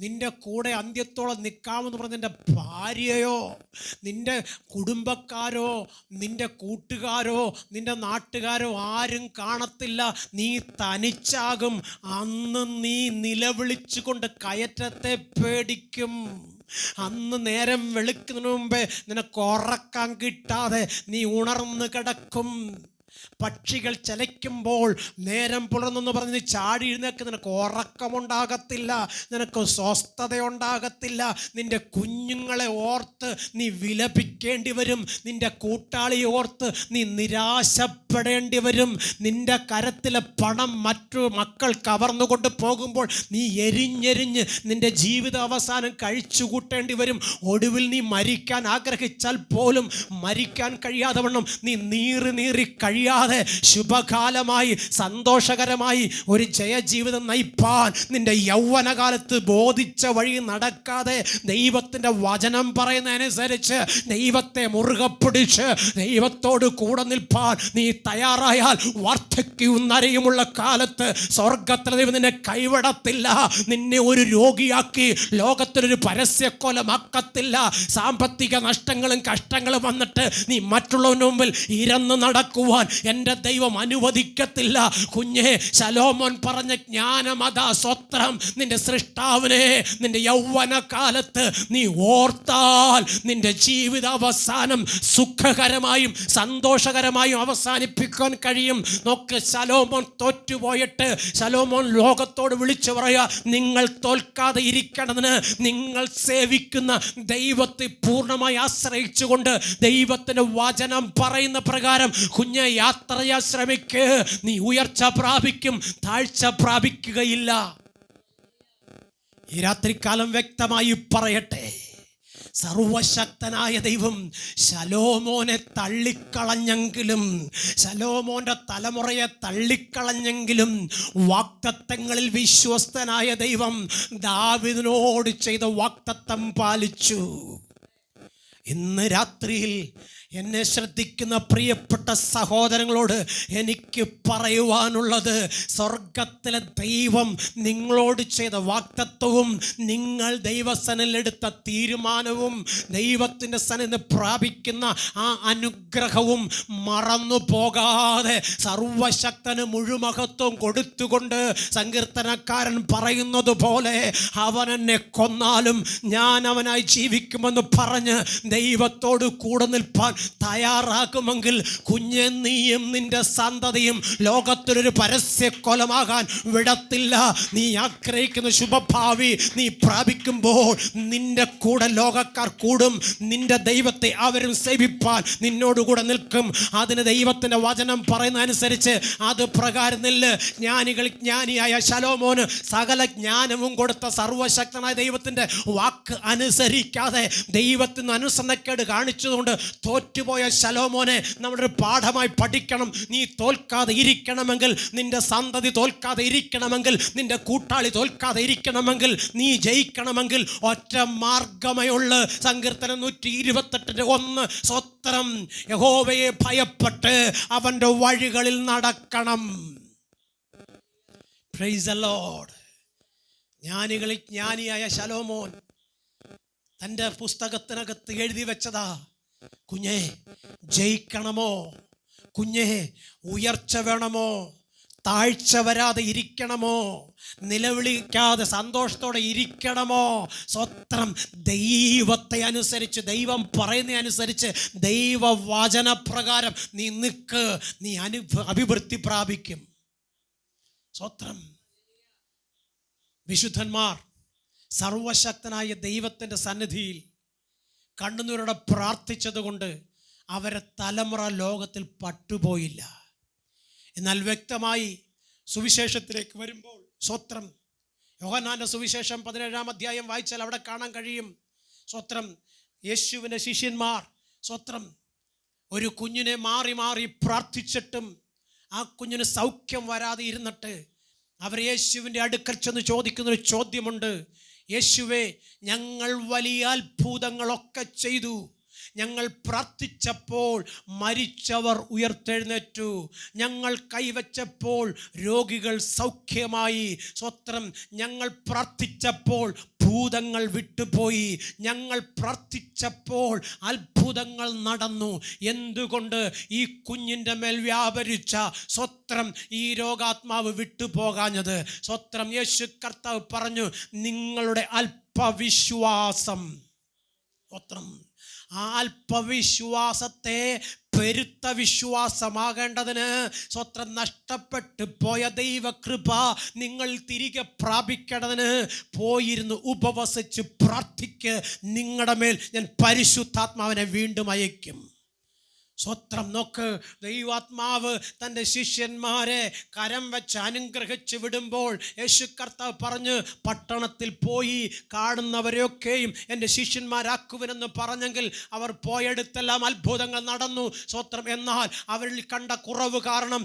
നിന്റെ കൂടെ അന്ത്യത്തോളം നിൽക്കാമെന്ന് പറഞ്ഞ നിന്റെ ഭാര്യയോ, നിന്റെ കുടുംബക്കാരോ, നിന്റെ കൂട്ടുകാരോ, നിന്റെ നാട്ടുകാരോ ആരും കാണത്തില്ല. നീ തനിച്ചാകും. അന്ന് നീ നിലവിളിച്ചുകൊണ്ട് കയറ്റത്തെ പേടിക്കും. അന്ന് നേരം വെളുക്കുന്നതിന് മുമ്പേ നിനക്ക് ഉറക്കം കിട്ടാതെ നീ ഉണർന്ന് കിടക്കും. പക്ഷികൾ ചലയ്ക്കുമ്പോൾ നേരം പുലർന്നെന്ന് പറഞ്ഞ് നീ ചാടി എഴുന്നേക്ക്. നിനക്ക് ഉറക്കമുണ്ടാകത്തില്ല, നിനക്ക് സ്വസ്ഥതയുണ്ടാകത്തില്ല. നിന്റെ കുഞ്ഞുങ്ങളെ ഓർത്ത് നീ വിലപിക്കേണ്ടി വരും. നിന്റെ കൂട്ടാളിയെ ഓർത്ത് നീ നിരാശപ്പെടേണ്ടി വരും. നിന്റെ കരത്തിലെ പണം മറ്റു മക്കൾ കവർന്നുകൊണ്ട് പോകുമ്പോൾ നീ എരിഞ്ഞെരിഞ്ഞ് നിന്റെ ജീവിത അവസാനം കഴിച്ചു കൂട്ടേണ്ടി വരും. ഒടുവിൽ നീ മരിക്കാൻ ആഗ്രഹിച്ചാൽ പോലും മരിക്കാൻ കഴിയാതെ വണ്ണം നീ നീറി കഴിയാതെ ശുഭകാലമായി സന്തോഷകരമായി ഒരു ജയജീവിതം നയിപ്പാൻ നിന്റെ യൗവനകാലത്ത് ബോധിച്ച വഴി നടക്കാതെ, ദൈവത്തിൻ്റെ വചനം പറയുന്നതനുസരിച്ച് ദൈവത്തെ മുറുകെ പിടിച്ച് ദൈവത്തോട് കൂടെ നിൽപ്പാൻ നീ തയ്യാറായാൽ, വാർദ്ധക്യവും നരയുമുള്ള കാലത്ത് സ്വർഗത്തിലെ ദൈവം നിന്നെ കൈവിടത്തില്ല. നിന്നെ ഒരു രോഗിയാക്കി ലോകത്തിലൊരു പരസ്യക്കൊലമാക്കത്തില്ല. സാമ്പത്തിക നഷ്ടങ്ങളും കഷ്ടങ്ങളും വന്നിട്ട് നീ മറ്റുള്ളവരുടെ മുമ്പിൽ ഇരന്ന് നടക്കുവാൻ എൻ്റെ ദൈവം അനുവദിക്കത്തില്ല. കുഞ്ഞേ, ശലോമോൻ പറഞ്ഞ ജ്ഞാനമതാ. സ്വത്രം നിന്റെ സൃഷ്ടാവിനെ നിന്റെ യൗവനകാലത്ത് നീ ഓർത്താൽ നിന്റെ ജീവിത അവസാനം സുഖകരമായും സന്തോഷകരമായും അവസാനിപ്പിക്കാൻ കഴിയും. നോക്ക്, ശലോമോൻ തോറ്റുപോയിട്ട് ശലോമോൻ ലോകത്തോട് വിളിച്ചു പറയുക, നിങ്ങൾ തോൽക്കാതെ ഇരിക്കണമെന്ന് നിങ്ങൾ സേവിക്കുന്ന ദൈവത്തെ പൂർണ്ണമായി ആശ്രയിച്ചുകൊണ്ട് ദൈവത്തിൻ്റെ വചനം പറയുന്ന പ്രകാരം കുഞ്ഞെ യാത്ര ചെയ്യാൻ ശ്രമിക്ക്. നീ ഉയർച്ച പ്രാപിക്കും, താഴ്ച പ്രാപിക്കുകയില്ല. ഈ രാത്രികാലം വ്യക്തമായി പറയട്ടെ, സർവശക്തനായ ദൈവം ശലോമോനെ തള്ളിക്കളഞ്ഞെങ്കിലും, ശലോമോന്റെ തലമുറയെ തള്ളിക്കളഞ്ഞെങ്കിലും, വാഗ്ദത്തങ്ങളിൽ വിശ്വസ്തനായ ദൈവം ദാവീദിനോട് ചെയ്ത വാഗ്ദത്തം പാലിച്ചു. ഇന്ന് രാത്രിയിൽ എന്നെ ശ്രദ്ധിക്കുന്ന പ്രിയപ്പെട്ട സഹോദരങ്ങളോട് എനിക്ക് പറയുവാനുള്ളത്, സ്വർഗത്തിലെ ദൈവം നിങ്ങളോട് ചെയ്ത വാഗ്ദത്തവും നിങ്ങൾ ദൈവസന്നിധിയിൽ എടുത്ത തീരുമാനവും ദൈവത്തിൻ്റെ സന്നിധിയിൽ പ്രാപിക്കുന്ന ആ അനുഗ്രഹവും മറന്നു പോകാതെ സർവശക്തന് മുഴുമഹത്വം കൊടുത്തുകൊണ്ട് സങ്കീർത്തനക്കാരൻ പറയുന്നത് പോലെ, അവൻ എന്നെ കൊന്നാലും ഞാൻ അവനായി ജീവിക്കുമെന്ന് പറഞ്ഞ് ദൈവത്തോട് കൂടെ നിൽപ്പാൻ തയ്യാറാക്കുമെങ്കിൽ, കുഞ്ഞെ, നീയും നിന്റെ സന്തതിയും ലോകത്തിലൊരു പരസ്യക്കൊലമാകാൻ വിടത്തില്ല. നീ ആഗ്രഹിക്കുന്ന ശുഭഭാവി നീ പ്രാപിക്കുമ്പോൾ നിന്റെ കൂടെ ലോകക്കാർ കൂടും. നിന്റെ ദൈവത്തെ അവരും സേവിപ്പാൻ നിന്നോടുകൂടെ നിൽക്കും. അതിന് ദൈവത്തിൻ്റെ വചനം പറയുന്ന അനുസരിച്ച് അത് പ്രകാരം നില്ല്. ജ്ഞാനിയായ ശലോമോന് സകല ജ്ഞാനവും കൊടുത്ത സർവശക്തനായ ദൈവത്തിൻ്റെ വാക്ക് അനുസരിക്കാതെ ദൈവത്തിന് അനുസരണക്കേട് കാണിച്ചതുകൊണ്ട് തോറ്റുപോയ ശലോമോനെ നമ്മളൊരു പാഠമായി പഠിക്കണം. നീ തോൽക്കാതെ ഇരിക്കണമെങ്കിൽ, നിന്റെ സന്തതി തോൽക്കാതെ ഇരിക്കണമെങ്കിൽ, നിന്റെ കൂട്ടാളി തോൽക്കാതെ ഇരിക്കണമെങ്കിൽ, നീ ജയിക്കണമെങ്കിൽ ഒറ്റ മാർഗമേ ഉള്ളൂ. സങ്കീർത്തനം 128:1, സ്വത്രം യഹോവയെ ഭയപ്പെട്ട് അവൻ്റെ വഴികളിൽ നടക്കണം. Price the Lord. ജ്ഞാനികളിൽ ജ്ഞാനിയായ ശലോമോൻ തൻ്റെ പുസ്തകത്തിനകത്ത് എഴുതി വെച്ചതാ, കുഞ്ഞേ, ജയിക്കണമോ? കുഞ്ഞേ, ഉയർച്ച വേണമോ? താഴ്ച വരാതെ ഇരിക്കണമോ? നിലവിളിക്കാതെ സന്തോഷത്തോടെ ഇരിക്കണമോ? സ്വത്രം ദൈവത്തെ അനുസരിച്ച്, ദൈവം പറയുന്ന അനുസരിച്ച് ദൈവവചനപ്രകാരം നീ നിൽക്ക്. നീ അഭിവൃദ്ധി പ്രാപിക്കും. സ്വത്രം. വിശുദ്ധന്മാർ സർവശക്തനായ ദൈവത്തിൻ്റെ സന്നിധിയിൽ കണ്ണുനീരോടെ പ്രാർത്ഥിച്ചതുകൊണ്ട് അവരെ തലമുറ ലോകത്തിൽ പട്ടുപോയില്ല. എന്നാൽ വ്യക്തമായി സുവിശേഷത്തിലേക്ക് വരുമ്പോൾ സ്വത്രം, യോഹന്നാന്റെ സുവിശേഷം 17-ാം അധ്യായം വായിച്ചാൽ അവിടെ കാണാൻ കഴിയും. സ്വത്രം, യേശുവിൻ്റെ ശിഷ്യന്മാർ സ്വത്രം ഒരു കുഞ്ഞിനെ മാറി മാറി പ്രാർത്ഥിച്ചിട്ടും ആ കുഞ്ഞിന് സൗഖ്യം വരാതെ ഇരുന്നിട്ട് അവർ യേശുവിൻ്റെ അടുക്കൽ ചെന്ന് ചോദിക്കുന്നൊരു ചോദ്യമുണ്ട്. യേശുവേ, ഞങ്ങൾ വലിയ അത്ഭുതങ്ങളൊക്കെ ചെയ്തു, ഞങ്ങൾ പ്രാർത്ഥിച്ചപ്പോൾ മരിച്ചവർ ഉയർത്തെഴുന്നേറ്റു, ഞങ്ങൾ കൈവച്ചപ്പോൾ രോഗികൾ സൗഖ്യമായി. സ്വത്രം, ഞങ്ങൾ പ്രാർത്ഥിച്ചപ്പോൾ ഭൂതങ്ങൾ വിട്ടുപോയി, ഞങ്ങൾ പ്രാർത്ഥിച്ചപ്പോൾ അത്ഭുതങ്ങൾ നടന്നു. എന്തുകൊണ്ട്? ഈ കുഞ്ഞിൻ്റെ മേൽ വ്യാപരിച്ച സ്വത്രം ഈ രോഗാത്മാവ് വിട്ടുപോകാഞ്ഞത്? സ്വത്രം, യേശു കർത്താവ് പറഞ്ഞു, നിങ്ങളുടെ അല്പവിശ്വാസം. സ്വത്രം, ആ അല്പവിശ്വാസത്തെ പെരുത്ത വിശ്വാസമാകേണ്ടതിന് സ്വത്രം നഷ്ടപ്പെട്ടു പോയ ദൈവകൃപ നിങ്ങൾ തിരികെ പ്രാപിക്കേണ്ടതിന് പോയിരുന്ന് ഉപവസിച്ച് പ്രാർത്ഥിക്ക്. നിങ്ങളുടെ മേൽ ഞാൻ പരിശുദ്ധാത്മാവിനെ വീണ്ടും അയക്കും. സ്വത്രം, നോക്ക്, ദൈവാത്മാവ് തൻ്റെ ശിഷ്യന്മാരെ കരം വെച്ച് അനുഗ്രഹിച്ച് വിടുമ്പോൾ യേശു കർത്താവ് പറഞ്ഞ്, പട്ടണത്തിൽ പോയി കാണുന്നവരെയൊക്കെയും എൻ്റെ ശിഷ്യന്മാരാക്കുവിനെന്ന് പറഞ്ഞെങ്കിൽ അവർ പോയെടുത്തെല്ലാം അത്ഭുതങ്ങൾ നടന്നു. സ്വത്രം, എന്നാൽ അവരിൽ കണ്ട കുറവ് കാരണം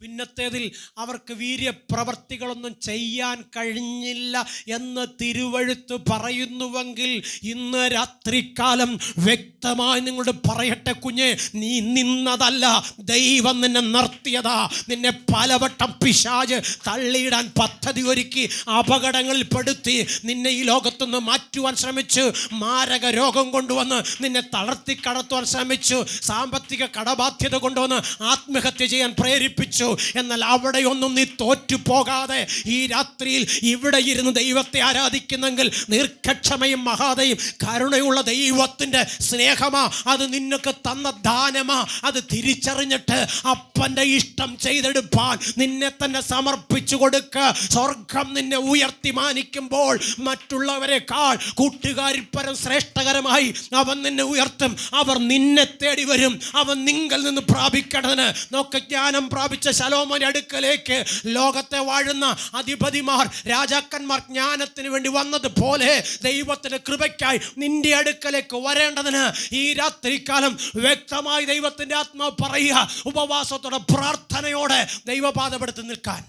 പിന്നത്തേതിൽ അവർക്ക് വീര്യപ്രവർത്തികളൊന്നും ചെയ്യാൻ കഴിഞ്ഞില്ല എന്ന് തിരുവെഴുത്ത് പറയുന്നുവെങ്കിൽ ഇന്ന് രാത്രികാലം വ്യക്തമായി നിങ്ങളോട് പറയട്ടെ, കുഞ്ഞെ, നീ നിന്നതല്ല, ദൈവം നിന്നെ നിർത്തിയതാ. നിന്നെ പലവട്ടം പിശാച് തള്ളിയിടാൻ പദ്ധതി ഒരുക്കി അപകടങ്ങളിൽ പെടുത്തി നിന്നെ ഈ ലോകത്തുനിന്ന് മാറ്റുവാൻ ശ്രമിച്ചു. മാരക രോഗം കൊണ്ടുവന്ന് നിന്നെ തളർത്തി കടത്തുവാൻ ശ്രമിച്ചു. സാമ്പത്തിക കടബാധ്യത കൊണ്ടുവന്ന് ആത്മഹത്യ ചെയ്യാൻ പ്രേരിപ്പിച്ചു. എന്നാൽ അവിടെയൊന്നും നീ തോറ്റുപോകാതെ ഈ രാത്രിയിൽ ഇവിടെ ഇരുന്ന് ദൈവത്തെ ആരാധിക്കുന്നെങ്കിൽ ദീർഘക്ഷമയും മഹാദയും കരുണയുള്ള ദൈവത്തിൻ്റെ സ്നേഹമാ, അത് നിനക്ക് തന്ന ദാനമാ. അത് തിരിച്ചറിഞ്ഞിട്ട് അപ്പൻ്റെ ഇഷ്ടം ചെയ്തെടുപ്പാൻ നിന്നെ തന്നെ സമർപ്പിച്ചു കൊടുക്കുക. സ്വർഗം നിന്നെ ഉയർത്തി മാനിക്കുമ്പോൾ മറ്റുള്ളവരെക്കാൾ കൂട്ടുകാരിൽ പരം ശ്രേഷ്ഠകരമായി അവൻ നിന്നെ ഉയർത്തും. അവർ നിന്നെ തേടി വരും. അവൻ നിങ്കൽ നിന്ന് പ്രാപിക്കേണ്ടതിന് നോക്ക്, ജ്ഞാനം പ്രാപിച്ച ശലോമോന്റെ അടുക്കലേക്ക് ലോകത്തെ വാഴുന്ന അധിപതിമാർ, രാജാക്കന്മാർ ജ്ഞാനത്തിന് വേണ്ടി വന്നതുപോലെ ദൈവത്തിന്റെ കൃപയ്ക്കായി നിന്റെ അടുക്കലേക്ക് വരേണ്ടതിന് ഈ രാത്രികാലം വ്യക്തമായി ദൈവത്തിന്റെ ആത്മാവ് പറയുക, ഉപവാസത്തോടെ പ്രാർത്ഥനയോടെ ദൈവപാദപ്പെടുത്തി നിൽക്കാൻ.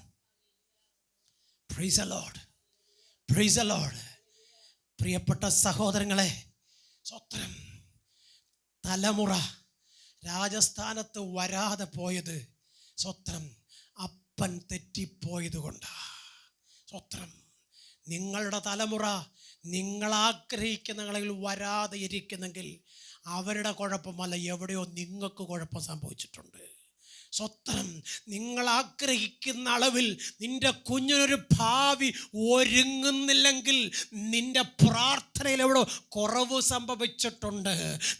Price the Lord, praise the Lord. പ്രിയപ്പെട്ട സഹോദരങ്ങളെ, സ്വത്രം, തലമുറ രാജസ്ഥാനത്ത് വരാതെ പോയത് സ്വത്രം അപ്പൻ തെറ്റിപ്പോയത് കൊണ്ടാണ്. സ്വത്രം, നിങ്ങളുടെ തലമുറ നിങ്ങൾ ആഗ്രഹിക്കുന്നങ്ങളിൽ വരാതെ ഇരിക്കുന്നെങ്കിൽ അവരുടെ കുഴപ്പമല്ല, എവിടെയോ നിങ്ങൾക്ക് കുഴപ്പം സംഭവിച്ചിട്ടുണ്ട്. സ്വത്രം, നിങ്ങൾ ആഗ്രഹിക്കുന്ന അളവിൽ നിന്റെ കുഞ്ഞിനൊരു ഭാവി ഒരുങ്ങുന്നില്ലെങ്കിൽ നിന്റെ പ്രാർത്ഥനയിൽ എവിടെ കുറവ് സംഭവിച്ചിട്ടുണ്ട്.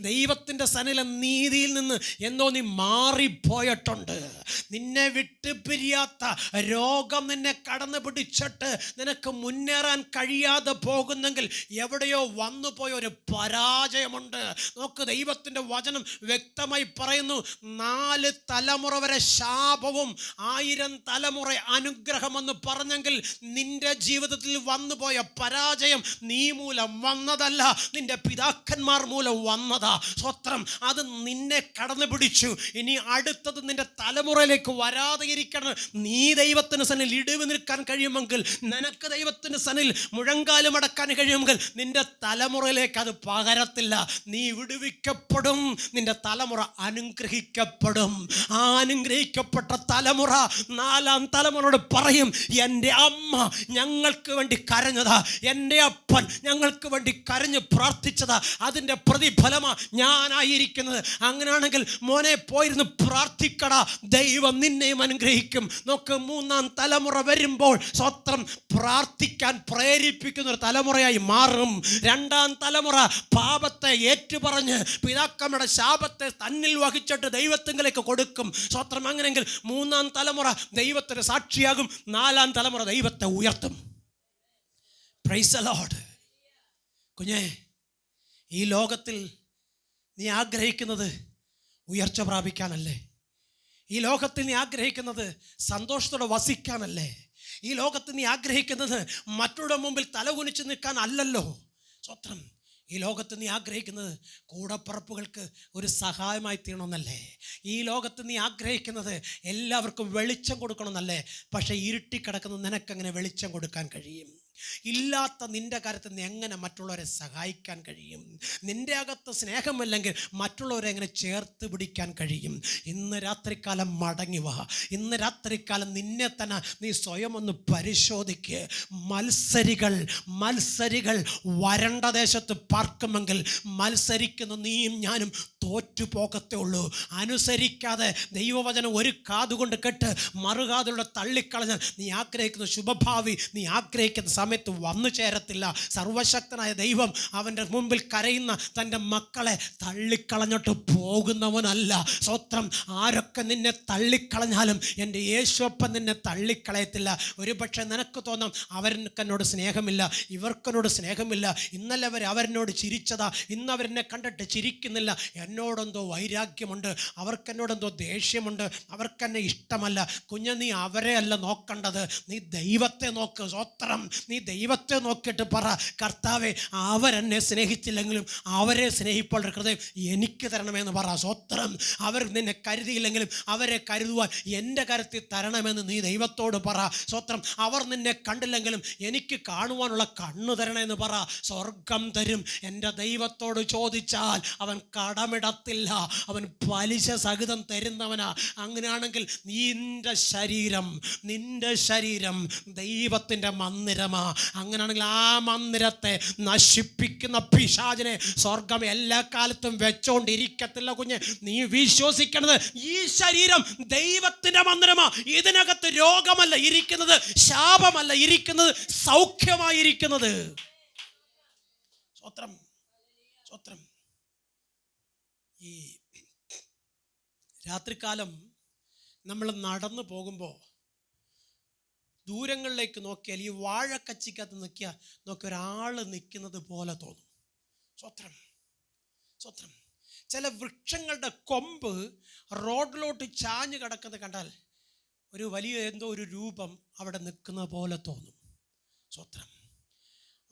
ദൈവത്തിൻ്റെ സന്നിധിയിലെ നീതിയിൽ നിന്ന് എന്തോ നീ മാറിപ്പോയിട്ടുണ്ട്. നിന്നെ വിട്ട് പിരിയാത്ത രോഗം നിന്നെ കടന്നു പിടിച്ചിട്ട് നിനക്ക് മുന്നേറാൻ കഴിയാതെ പോകുന്നെങ്കിൽ എവിടെയോ വന്നുപോയ ഒരു പരാജയമുണ്ട്. നോക്ക്, ദൈവത്തിൻ്റെ വചനം വ്യക്തമായി പറയുന്നു, 4 തലമുറ വരെ ശാപവും 1000 തലമുറ അനുഗ്രഹമെന്ന് പറഞ്ഞെങ്കിൽ നിന്റെ ജീവിതത്തിൽ വന്നുപോയ പരാജയം നീ മൂലം വന്നതല്ല, നിന്റെ പിതാക്കന്മാർ മൂലം വന്നതാ. സ്വത്രം, അത് നിന്നെ കടന്നു പിടിച്ചു. ഇനി അടുത്തത് നിന്റെ തലമുറയിലേക്ക് വരാതെ ഇരിക്കണം. നീ ദൈവത്തിന് സന്നിധിയിൽ ഇടിവ് നിൽക്കാൻ കഴിയുമെങ്കിൽ, നിനക്ക് ദൈവത്തിന് സന്നിധിയിൽ മുഴങ്കാലും അടക്കാൻ കഴിയുമെങ്കിൽ നിന്റെ തലമുറയിലേക്ക് അത് പകരത്തില്ല. നീ വിടുവിക്കപ്പെടും, നിന്റെ തലമുറ അനുഗ്രഹിക്കപ്പെടും. അനുഗ്രഹിക്കപ്പെട്ട തലമുറ 4ാം തലമുറയോട് പറയും, എൻ്റെ അമ്മ ഞങ്ങൾക്ക് വേണ്ടി കരഞ്ഞതാ, എൻ്റെ അപ്പൻ ഞങ്ങൾക്ക് വേണ്ടി കരഞ്ഞ് പ്രാർത്ഥിച്ചതാ, അതിൻ്റെ പ്രതിഫലമാ ഞാനായിരിക്കുന്നത്. അങ്ങനെയാണെങ്കിൽ മോനെ പോയിരുന്ന് പ്രാർത്ഥിക്കടാ, ദൈവം നിന്നെയും അനുഗ്രഹിക്കും. നോക്ക്, 3ാം തലമുറ വരുമ്പോൾ സ്വത്രം പ്രാർത്ഥിക്കാൻ പ്രേരിപ്പിക്കുന്ന ഒരു തലമുറയായി മാറും. 2ാം തലമുറ പാപത്തെ ഏറ്റുപറഞ്ഞ് പിതാക്കന്മാരുടെ ശാപത്തെ തന്നിൽ വഹിച്ചിട്ട് ദൈവത്തിലേക്ക് കൊടുക്കും. സ്വത്രം, അങ്ങനെയെങ്കിൽ 3ാം തലമുറ ദൈവത്തിന് സാക്ഷിയാകും, 4ാം തലമുറ ദൈവത്തെ ഉയർത്തും. Price the Lord. കുഞ്ഞേ, ഈ ലോകത്തിൽ നീ ആഗ്രഹിക്കുന്നത് ഉയർച്ച പ്രാപിക്കാനല്ലേ? ഈ ലോകത്തിൽ നീ ആഗ്രഹിക്കുന്നത് സന്തോഷത്തോടെ വസിക്കാനല്ലേ? ഈ ലോകത്തിൽ നീ ആഗ്രഹിക്കുന്നത് മറ്റുള്ള മുമ്പിൽ തലകുനിച്ച് നിൽക്കാൻ അല്ലല്ലോ. സ്വത്രം. ഈ ലോകത്ത് നീ ആഗ്രഹിക്കുന്നത് കൂടപ്പറപ്പുകൾക്ക് ഒരു സഹായമായി തീരണമെന്നല്ലേ? ഈ ലോകത്ത് നീ ആഗ്രഹിക്കുന്നത് എല്ലാവർക്കും വെളിച്ചം കൊടുക്കണമെന്നല്ലേ? പക്ഷേ ഇരുട്ടിക്കിടക്കുന്ന നിനക്കെങ്ങനെ വെളിച്ചം കൊടുക്കാൻ കഴിയും? ഇല്ലാത്ത നിൻ്റെ കാര്യത്തിൽ നീ എങ്ങനെ മറ്റുള്ളവരെ സഹായിക്കാൻ കഴിയും? നിൻ്റെ അകത്ത് സ്നേഹമില്ലെങ്കിൽ മറ്റുള്ളവരെ എങ്ങനെ ചേർത്ത് പിടിക്കാൻ കഴിയും? ഇന്ന് രാത്രികാലം മടങ്ങി വാ. ഇന്ന് രാത്രികാലം നിന്നെ തന്നെ നീ സ്വയം ഒന്ന് പരിശോധിക്ക്. മത്സരികൾ വരണ്ട ദേശത്ത് പാർക്കുമെങ്കിൽ മത്സരിക്കുന്ന നീയും ഞാനും തോറ്റു പോകത്തേ ഉള്ളൂ. അനുസരിക്കാതെ ദൈവവചനം ഒരു കാതുകൊണ്ട് കേട്ട് മറുകാതിലൂടെ തള്ളിക്കളഞ്ഞാൽ നീ ആഗ്രഹിക്കുന്ന ശുഭഭാവി നീ ആഗ്രഹിക്കുന്ന സമയത്ത് വന്നു ചേരത്തില്ല. സർവശക്തനായ ദൈവം അവൻ്റെ മുമ്പിൽ കരയുന്ന തൻ്റെ മക്കളെ തള്ളിക്കളഞ്ഞിട്ട് പോകുന്നവനല്ല. സ്വത്രം. ആരൊക്കെ നിന്നെ തള്ളിക്കളഞ്ഞാലും എൻ്റെ യേശുവപ്പൻ നിന്നെ തള്ളിക്കളയത്തില്ല. ഒരു പക്ഷേ നിനക്ക് തോന്നാം അവർക്ക് സ്നേഹമില്ല, ഇവർക്കെന്നോട് സ്നേഹമില്ല, ഇന്നലെ അവരെന്നോട് ചിരിച്ചതാ, ഇന്ന് അവരെന്നെ കണ്ടിട്ട് ചിരിക്കുന്നില്ല, എന്നോടെന്തോ വൈരാഗ്യമുണ്ട്, അവർക്കെന്നോടെന്തോ ദേഷ്യമുണ്ട്, അവർക്കെന്നെ ഇഷ്ടമല്ല. കുഞ്ഞ്, നീ അവരെ അല്ല നോക്കേണ്ടത്, നീ ദൈവത്തെ നോക്ക്. സ്വത്രം. നീ ദൈവത്തെ നോക്കിയിട്ട് പറ, കർത്താവേ, അവരെന്നെ സ്നേഹിച്ചില്ലെങ്കിലും അവരെ സ്നേഹിപ്പോൾ ഹൃദയം എനിക്ക് തരണമെന്ന് പറ. സ്വത്രം. അവർ നിന്നെ കരുതിയില്ലെങ്കിലും അവരെ കരുതുവാൻ എൻ്റെ കരുത്തിൽ തരണമെന്ന് നീ ദൈവത്തോട് പറ. സ്വത്രം. അവർ നിന്നെ കണ്ടില്ലെങ്കിലും എനിക്ക് കാണുവാനുള്ള കണ്ണ് തരണമെന്ന് പറ. സ്വർഗം തരും. എൻ്റെ ദൈവത്തോട് ചോദിച്ചാൽ അവൻ കടമിടത്തില്ല, അവൻ പലിശ സഹിതം തരുന്നവനാ. അങ്ങനെയാണെങ്കിൽ നിന്റെ ശരീരം ദൈവത്തിൻ്റെ മന്ദിരമാ. അങ്ങനെയാണെങ്കിൽ ആ മന്ദിരത്തെ നശിപ്പിക്കുന്ന പിശാചിനെ സ്വർഗം എല്ലാ കാലത്തും വെച്ചോണ്ടിരിക്കത്തില്ല. കുഞ്ഞ്, നീ വിശ്വസിക്കണത് ഈ ശരീരം ദൈവത്തിൻ്റെ മന്ദിരമാ. ഇതിനകത്ത് രോഗമല്ല ഇരിക്കുന്നത്, ശാപമല്ല ഇരിക്കുന്നത്, സൗഖ്യമായിരിക്കുന്നത്. സ്വത്രം. സ്വത്രം. ഈ രാത്രികാലം നമ്മൾ നടന്നു പോകുമ്പോൾ ദൂരങ്ങളിലേക്ക് നോക്കിയാൽ ഈ വാഴക്കച്ചിക്കകത്ത് നോക്കി ഒരാൾ നിൽക്കുന്നത് പോലെ തോന്നും. സ്വത്രം. സ്വത്രം. ചില വൃക്ഷങ്ങളുടെ കൊമ്പ് റോഡിലോട്ട് ചാഞ്ഞു കിടക്കുന്നത് കണ്ടാൽ ഒരു വലിയ എന്തോ ഒരു രൂപം അവിടെ നിൽക്കുന്ന പോലെ തോന്നും. സ്വത്രം.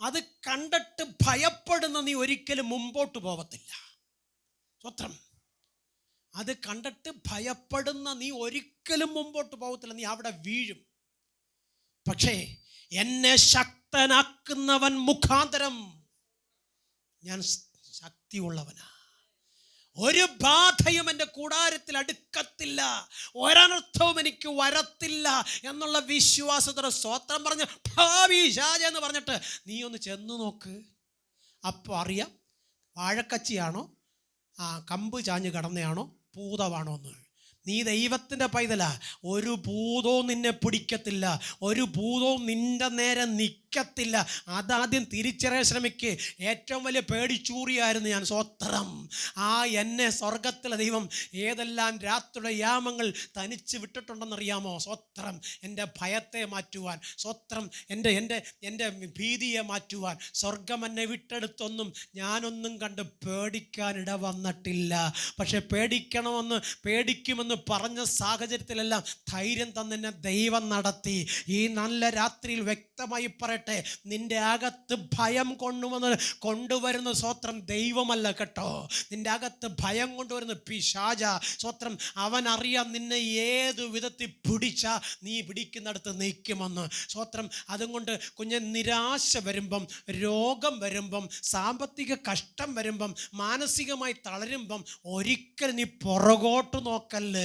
അത് കണ്ടിട്ട് ഭയപ്പെടുന്ന നീ ഒരിക്കലും മുമ്പോട്ട് പോകത്തില്ല. സ്വത്രം. അത് കണ്ടിട്ട് ഭയപ്പെടുന്ന നീ ഒരിക്കലും മുമ്പോട്ട് പോകത്തില്ല, നീ അവിടെ വീഴും. പക്ഷേ എന്നെ ശക്തനാക്കുന്നവൻ മുഖാന്തരം ഞാൻ ശക്തിയുള്ളവനാ. ഒരു ബാധയും എൻ്റെ കൂടാരത്തിൽ അടുക്കത്തില്ല, ഒരനർത്ഥവും എനിക്ക് വരത്തില്ല എന്നുള്ള വിശ്വാസത്തോടെ സ്വത്രം പറഞ്ഞ് ഭാവിശാച എന്ന് പറഞ്ഞിട്ട് നീ ഒന്ന് ചെന്ന് നോക്ക്. അപ്പോൾ അറിയാം വാഴക്കച്ചിയാണോ കമ്പ് ചാഞ്ഞ് കിടന്നയാണോ ഭൂതമാണോ എന്ന്. നീ ദൈവത്തിൻ്റെ പൈതലാ. ഒരു ഭൂതവും നിന്നെ പിടിക്കത്തില്ല, ഒരു ഭൂതവും നിൻ്റെ നേരെ നിൽക്കത്തില്ല. അതാദ്യം തിരിച്ചറിയാൻ ശ്രമിക്ക്. ഏറ്റവും വലിയ പേടിച്ചൂറിയായിരുന്നു ഞാൻ. സ്വത്രം. എന്നെ സ്വർഗത്തിലെ ദൈവം ഏതെല്ലാം രാത്രിയുടെ യാമങ്ങൾ തനിച്ച് വിട്ടിട്ടുണ്ടെന്നറിയാമോ? സ്വത്രം. എൻ്റെ ഭയത്തെ മാറ്റുവാൻ, സ്വത്രം, എൻ്റെ ഭീതിയെ മാറ്റുവാൻ സ്വർഗം എന്നെ വിട്ടെടുത്തൊന്നും ഞാനൊന്നും കണ്ട് പേടിക്കാനിട വന്നിട്ടില്ല. പക്ഷെ പേടിക്കുമെന്ന് പറഞ്ഞ സാഹചര്യത്തിലെല്ലാം ധൈര്യം തന്നെ ദൈവം നടത്തി. ഈ നല്ല രാത്രിയിൽ വ്യക്തമായി പറയട്ടെ, നിന്റെ അകത്ത് ഭയം കൊണ്ടുവരുന്ന സ്വത്രം ദൈവമല്ല കേട്ടോ. നിന്റെ അകത്ത് ഭയം കൊണ്ടുവരുന്ന പിശാച. സ്വത്രം. അവൻ അറിയാം നിന്നെ ഏതു വിധത്തിൽ പിടിച്ചാ നീ പിടിക്കുന്നിടത്ത് നിൽക്കുമെന്ന്. സ്വത്രം. അതുകൊണ്ട് കുഞ്ഞ്, നിരാശ വരുമ്പം, രോഗം വരുമ്പം, സാമ്പത്തിക കഷ്ടം വരുമ്പം, മാനസികമായി തളരുമ്പം ഒരിക്കലും നീ പുറകോട്ട് നോക്കല്ലേ,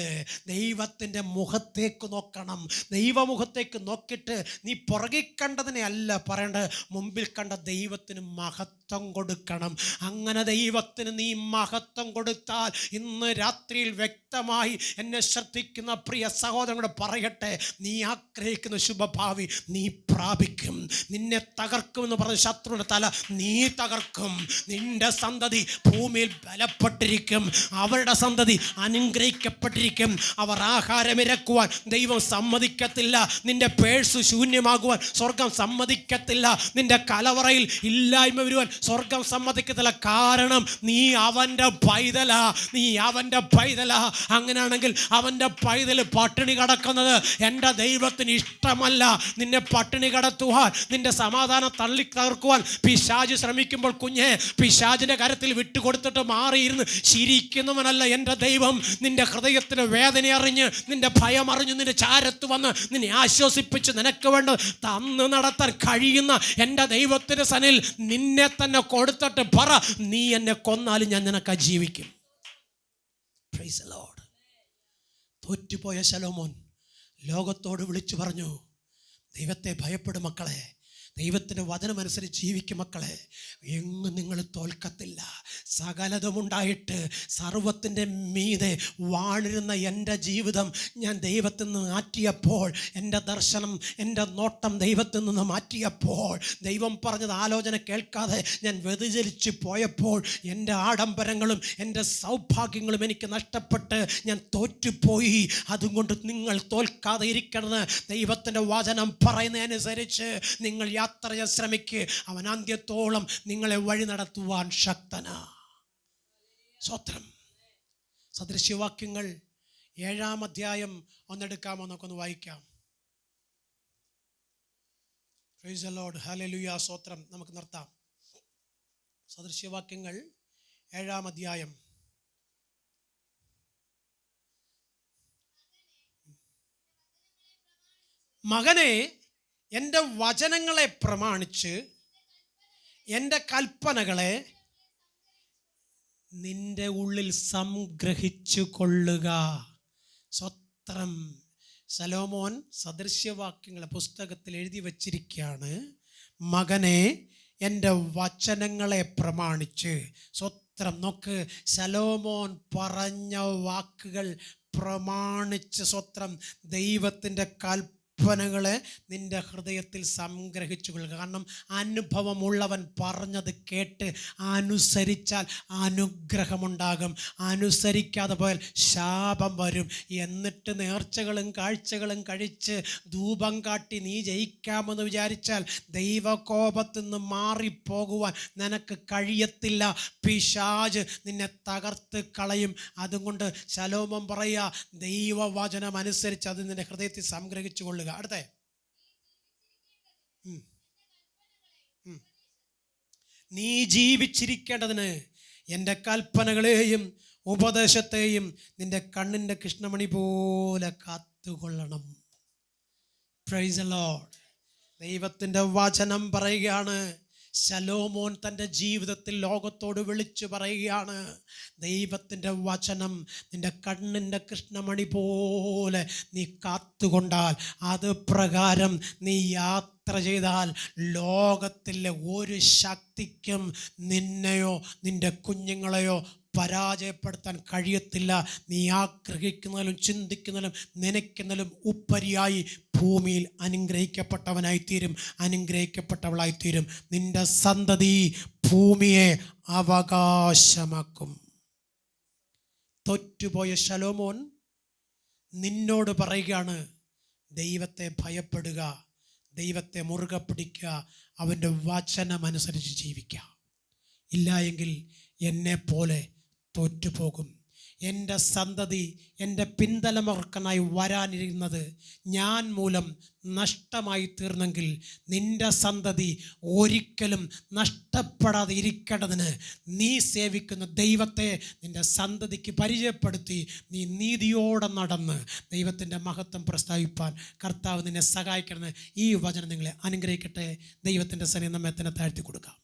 ദൈവത്തിൻ്റെ മുഖത്തേക്ക് നോക്കണം. ദൈവമുഖത്തേക്ക് നോക്കിയിട്ട് നീ പുറകിൽ കണ്ടതിനെ അല്ല പറയേണ്ടത്, മുമ്പിൽ കണ്ട ദൈവത്തിന് മഹത്വം കൊടുക്കണം. അങ്ങനെ ദൈവത്തിന് നീ മഹത്വം കൊടുത്താൽ ഇന്ന് രാത്രിയിൽ വ്യക്തമായി എന്നെ ശ്രദ്ധിക്കുന്ന പ്രിയ സഹോദരനോട് പറയട്ടെ, നീ ആഗ്രഹിക്കുന്ന ശുഭഭാവി നീ പ്രാപിക്കും. നിന്നെ തകർക്കുമെന്ന് പറഞ്ഞ ശത്രുവിൻ്റെ തല നീ തകർക്കും. നിന്റെ സന്തതി ഭൂമിയിൽ ബലപ്പെട്ടിരിക്കും, അവരുടെ സന്തതി അനുഗ്രഹിക്കപ്പെട്ടിരിക്കും. അവർ ആഹാരമിരക്കുവാൻ ദൈവം സമ്മതിക്കത്തില്ല. നിന്റെ പേഴ്സ് ശൂന്യമാകുവാൻ സ്വർഗം സമ്മതിക്കത്തില്ല. നിന്റെ കലവറയിൽ ഇല്ലായ്മ വരുവാൻ സ്വർഗം സമ്മതിക്കത്തില്ല. കാരണം നീ അവൻ്റെ പൈതലാ, നീ അവൻ്റെ പൈതലാ. അങ്ങനെയാണെങ്കിൽ അവൻ്റെ പൈതൽ പട്ടിണി കിടക്കുന്നത് എൻ്റെ ദൈവത്തിന് ഇഷ്ടമല്ല. നിന്നെ പട്ടിണി കിടത്തുവാൻ, നിന്റെ സമാധാനം തള്ളി തകർക്കുവാൻ പിശാച് ശ്രമിക്കുമ്പോൾ കുഞ്ഞെ, പിശാചിൻ്റെ കരത്തിൽ വിട്ടുകൊടുത്തിട്ട് മാറിയിരുന്ന് ചിരിക്കുന്നവനല്ല എൻ്റെ ദൈവം. നിന്റെ ഹൃദയത്തിന് വേദന അറിഞ്ഞ്, നിന്റെ ഭയം അറിഞ്ഞ്, നിന്റെ ചാരത്ത് വന്ന് നിന്നെ ആശ്വസിപ്പിച്ച് നിനക്ക് വേണ്ട തന്ന് നടത്താൻ കഴിയുന്ന എൻ്റെ ദൈവത്തിൻ്റെ സനിൽ നിന്നെ തന്നെ കൊടുത്തിട്ട് പറ, നീ എന്നെ കൊന്നാലും ഞാൻ നിനക്ക് ജീവിക്കും. Praise the Lord. തോറ്റുപോയ ശലോമോൻ ലോകത്തോട് വിളിച്ചു പറഞ്ഞു, ദൈവത്തെ ഭയപ്പെടും മക്കളെ, ദൈവത്തിൻ്റെ വചനമനുസരിച്ച് ജീവിക്കും മക്കളെ, എങ്ങും നിങ്ങൾ തോൽക്കത്തില്ല. സകലതുമുണ്ടായിട്ട് സർവത്തിൻ്റെ മീതെ വാണിരുന്ന എൻ്റെ ജീവിതം ഞാൻ ദൈവത്തിൽ നിന്ന് മാറ്റിയപ്പോൾ, എൻ്റെ ദർശനം, എൻ്റെ നോട്ടം ദൈവത്തിൽ നിന്ന് മാറ്റിയപ്പോൾ, ദൈവം പറഞ്ഞത് ആലോചന കേൾക്കാതെ ഞാൻ വ്യതിചലിച്ച് പോയപ്പോൾ, എൻ്റെ ആഡംബരങ്ങളും എൻ്റെ സൗഭാഗ്യങ്ങളും എനിക്ക് നഷ്ടപ്പെട്ട് ഞാൻ തോറ്റുപോയി. അതുകൊണ്ട് നിങ്ങൾ തോൽക്കാതെ ഇരിക്കണമെന്ന് ദൈവത്തിൻ്റെ വചനം പറയുന്നതനുസരിച്ച് നിങ്ങൾ യാത്ര ശ്രമിക്ക്. അവൻ അന്ത്യത്തോളം നിങ്ങളെ വഴി നടത്തുവാൻ ശക്തനാ. സ്തോത്രം. സദൃശ്യവാക്യങ്ങൾ 7-ാം അധ്യായം ഒന്നെടുക്കാമോ? നമുക്കൊന്ന് വായിക്കാം. Price the Lord. ഹല്ലേലൂയ. സ്തോത്രം. നമുക്ക് നിർത്താം. സദൃശ്യവാക്യങ്ങൾ 7-ാം അധ്യായം. മകനെ, എൻ്റെ വചനങ്ങളെ പ്രമാണിച്ച് എൻ്റെ കൽപ്പനകളെ നിന്റെ ഉള്ളിൽ സംഗ്രഹിച്ചു കൊള്ളുക. സ്വത്രം. ശലോമോൻ സദൃശ്യവാക്യങ്ങളെ പുസ്തകത്തിൽ എഴുതി വച്ചിരിക്കുകയാണ്, മകനെ എൻ്റെ വചനങ്ങളെ പ്രമാണിച്ച്. സ്വത്രം. നോക്ക്, ശലോമോൻ പറഞ്ഞ വാക്കുകൾ പ്രമാണിച്ച്, സ്വത്രം, ദൈവത്തിൻ്റെ കൽപ്പനകളെ നിൻ്റെ ഹൃദയത്തിൽ സംഗ്രഹിച്ചു കൊള്ളുക. കാരണം അനുഭവമുള്ളവൻ പറഞ്ഞത് കേട്ട് അനുസരിച്ചാൽ അനുഗ്രഹമുണ്ടാകും, അനുസരിക്കാതെ പോയാൽ ശാപം വരും. എന്നിട്ട് നേർച്ചകളും കാഴ്ചകളും കഴിച്ച് ധൂപം കാട്ടി നീ ജയിക്കാമെന്ന് വിചാരിച്ചാൽ ദൈവകോപത്തിൽ നിന്ന് മാറിപ്പോകുവാൻ നിനക്ക് കഴിയത്തില്ല. പിശാച് നിന്നെ തകർത്ത് കളയും. അതുകൊണ്ട് ശലോമോൻ പറയുക, ദൈവവചനം അനുസരിച്ച് അത് നിന്റെ ഹൃദയത്തിൽ സംഗ്രഹിച്ചു കൊള്ളുക. അടുത്ത നീ ജീവിച്ചിരിക്കേണ്ടതിന് എൻ്റെ കൽപ്പനകളെയും ഉപദേശത്തെയും നിന്റെ കണ്ണിൻ്റെ കൃഷ്ണമണി പോലെ കാത്തുകൊള്ളണം. Price the Lord. ദൈവത്തിൻ്റെ വചനം പറയുകയാണ്, ശലോമോൻ തൻ്റെ ജീവിതത്തിൽ ലോകത്തോട് വിളിച്ചു പറയുകയാണ്, ദൈവത്തിൻ്റെ വചനം നിൻ്റെ കണ്ണിൻ്റെ കൃഷ്ണമണി പോലെ നീ കാത്തുകൊണ്ടാൽ, അത് പ്രകാരം നീ യാത്ര ചെയ്താൽ ലോകത്തിലെ ഒരു ശക്തിക്കും നിന്നെയോ നിൻ്റെ കുഞ്ഞുങ്ങളെയോ പരാജയപ്പെടുത്താൻ കഴിയത്തില്ല. നീ ആഗ്രഹിക്കുന്നതിലും ചിന്തിക്കുന്നതിലും നനയ്ക്കുന്നതിലും ഉപരിയായി ഭൂമിയിൽ അനുഗ്രഹിക്കപ്പെട്ടവനായിത്തീരും, അനുഗ്രഹിക്കപ്പെട്ടവളായിത്തീരും. നിന്റെ സന്തതി ഭൂമിയെ അവകാശമാക്കും. തോറ്റുപോയ ശലോമോൻ നിന്നോട് പറയുകയാണ്, ദൈവത്തെ ഭയപ്പെടുക, ദൈവത്തെ മുറുകെ പിടിക്കുക, അവൻ്റെ വചനമനുസരിച്ച് ജീവിക്കുക. ഇല്ല എങ്കിൽ എന്നെപ്പോലെ തോറ്റുപോകും. എൻ്റെ സന്തതി, എൻ്റെ പിന്തലമുറക്കനായി വരാനിരുന്നത് ഞാൻ മൂലം നഷ്ടമായി തീർന്നെങ്കിൽ നിൻ്റെ സന്തതി ഒരിക്കലും നഷ്ടപ്പെടാതെ ഇരിക്കേണ്ടതിന് നീ സേവിക്കുന്ന ദൈവത്തെ നിൻ്റെ സന്തതിക്ക് പരിചയപ്പെടുത്തി നീ നീതിയോടെ നടന്ന് ദൈവത്തിൻ്റെ മഹത്വം പ്രസ്താവിപ്പാൻ കർത്താവ് നിന്നെ സഹായിക്കണമെന്ന് ഈ വചനം നിങ്ങളെ അനുഗ്രഹിക്കട്ടെ. ദൈവത്തിൻ്റെ സന്നിധിയിൽ നമ്മെ തന്നെ താഴ്ത്തി കൊടുക്കാം.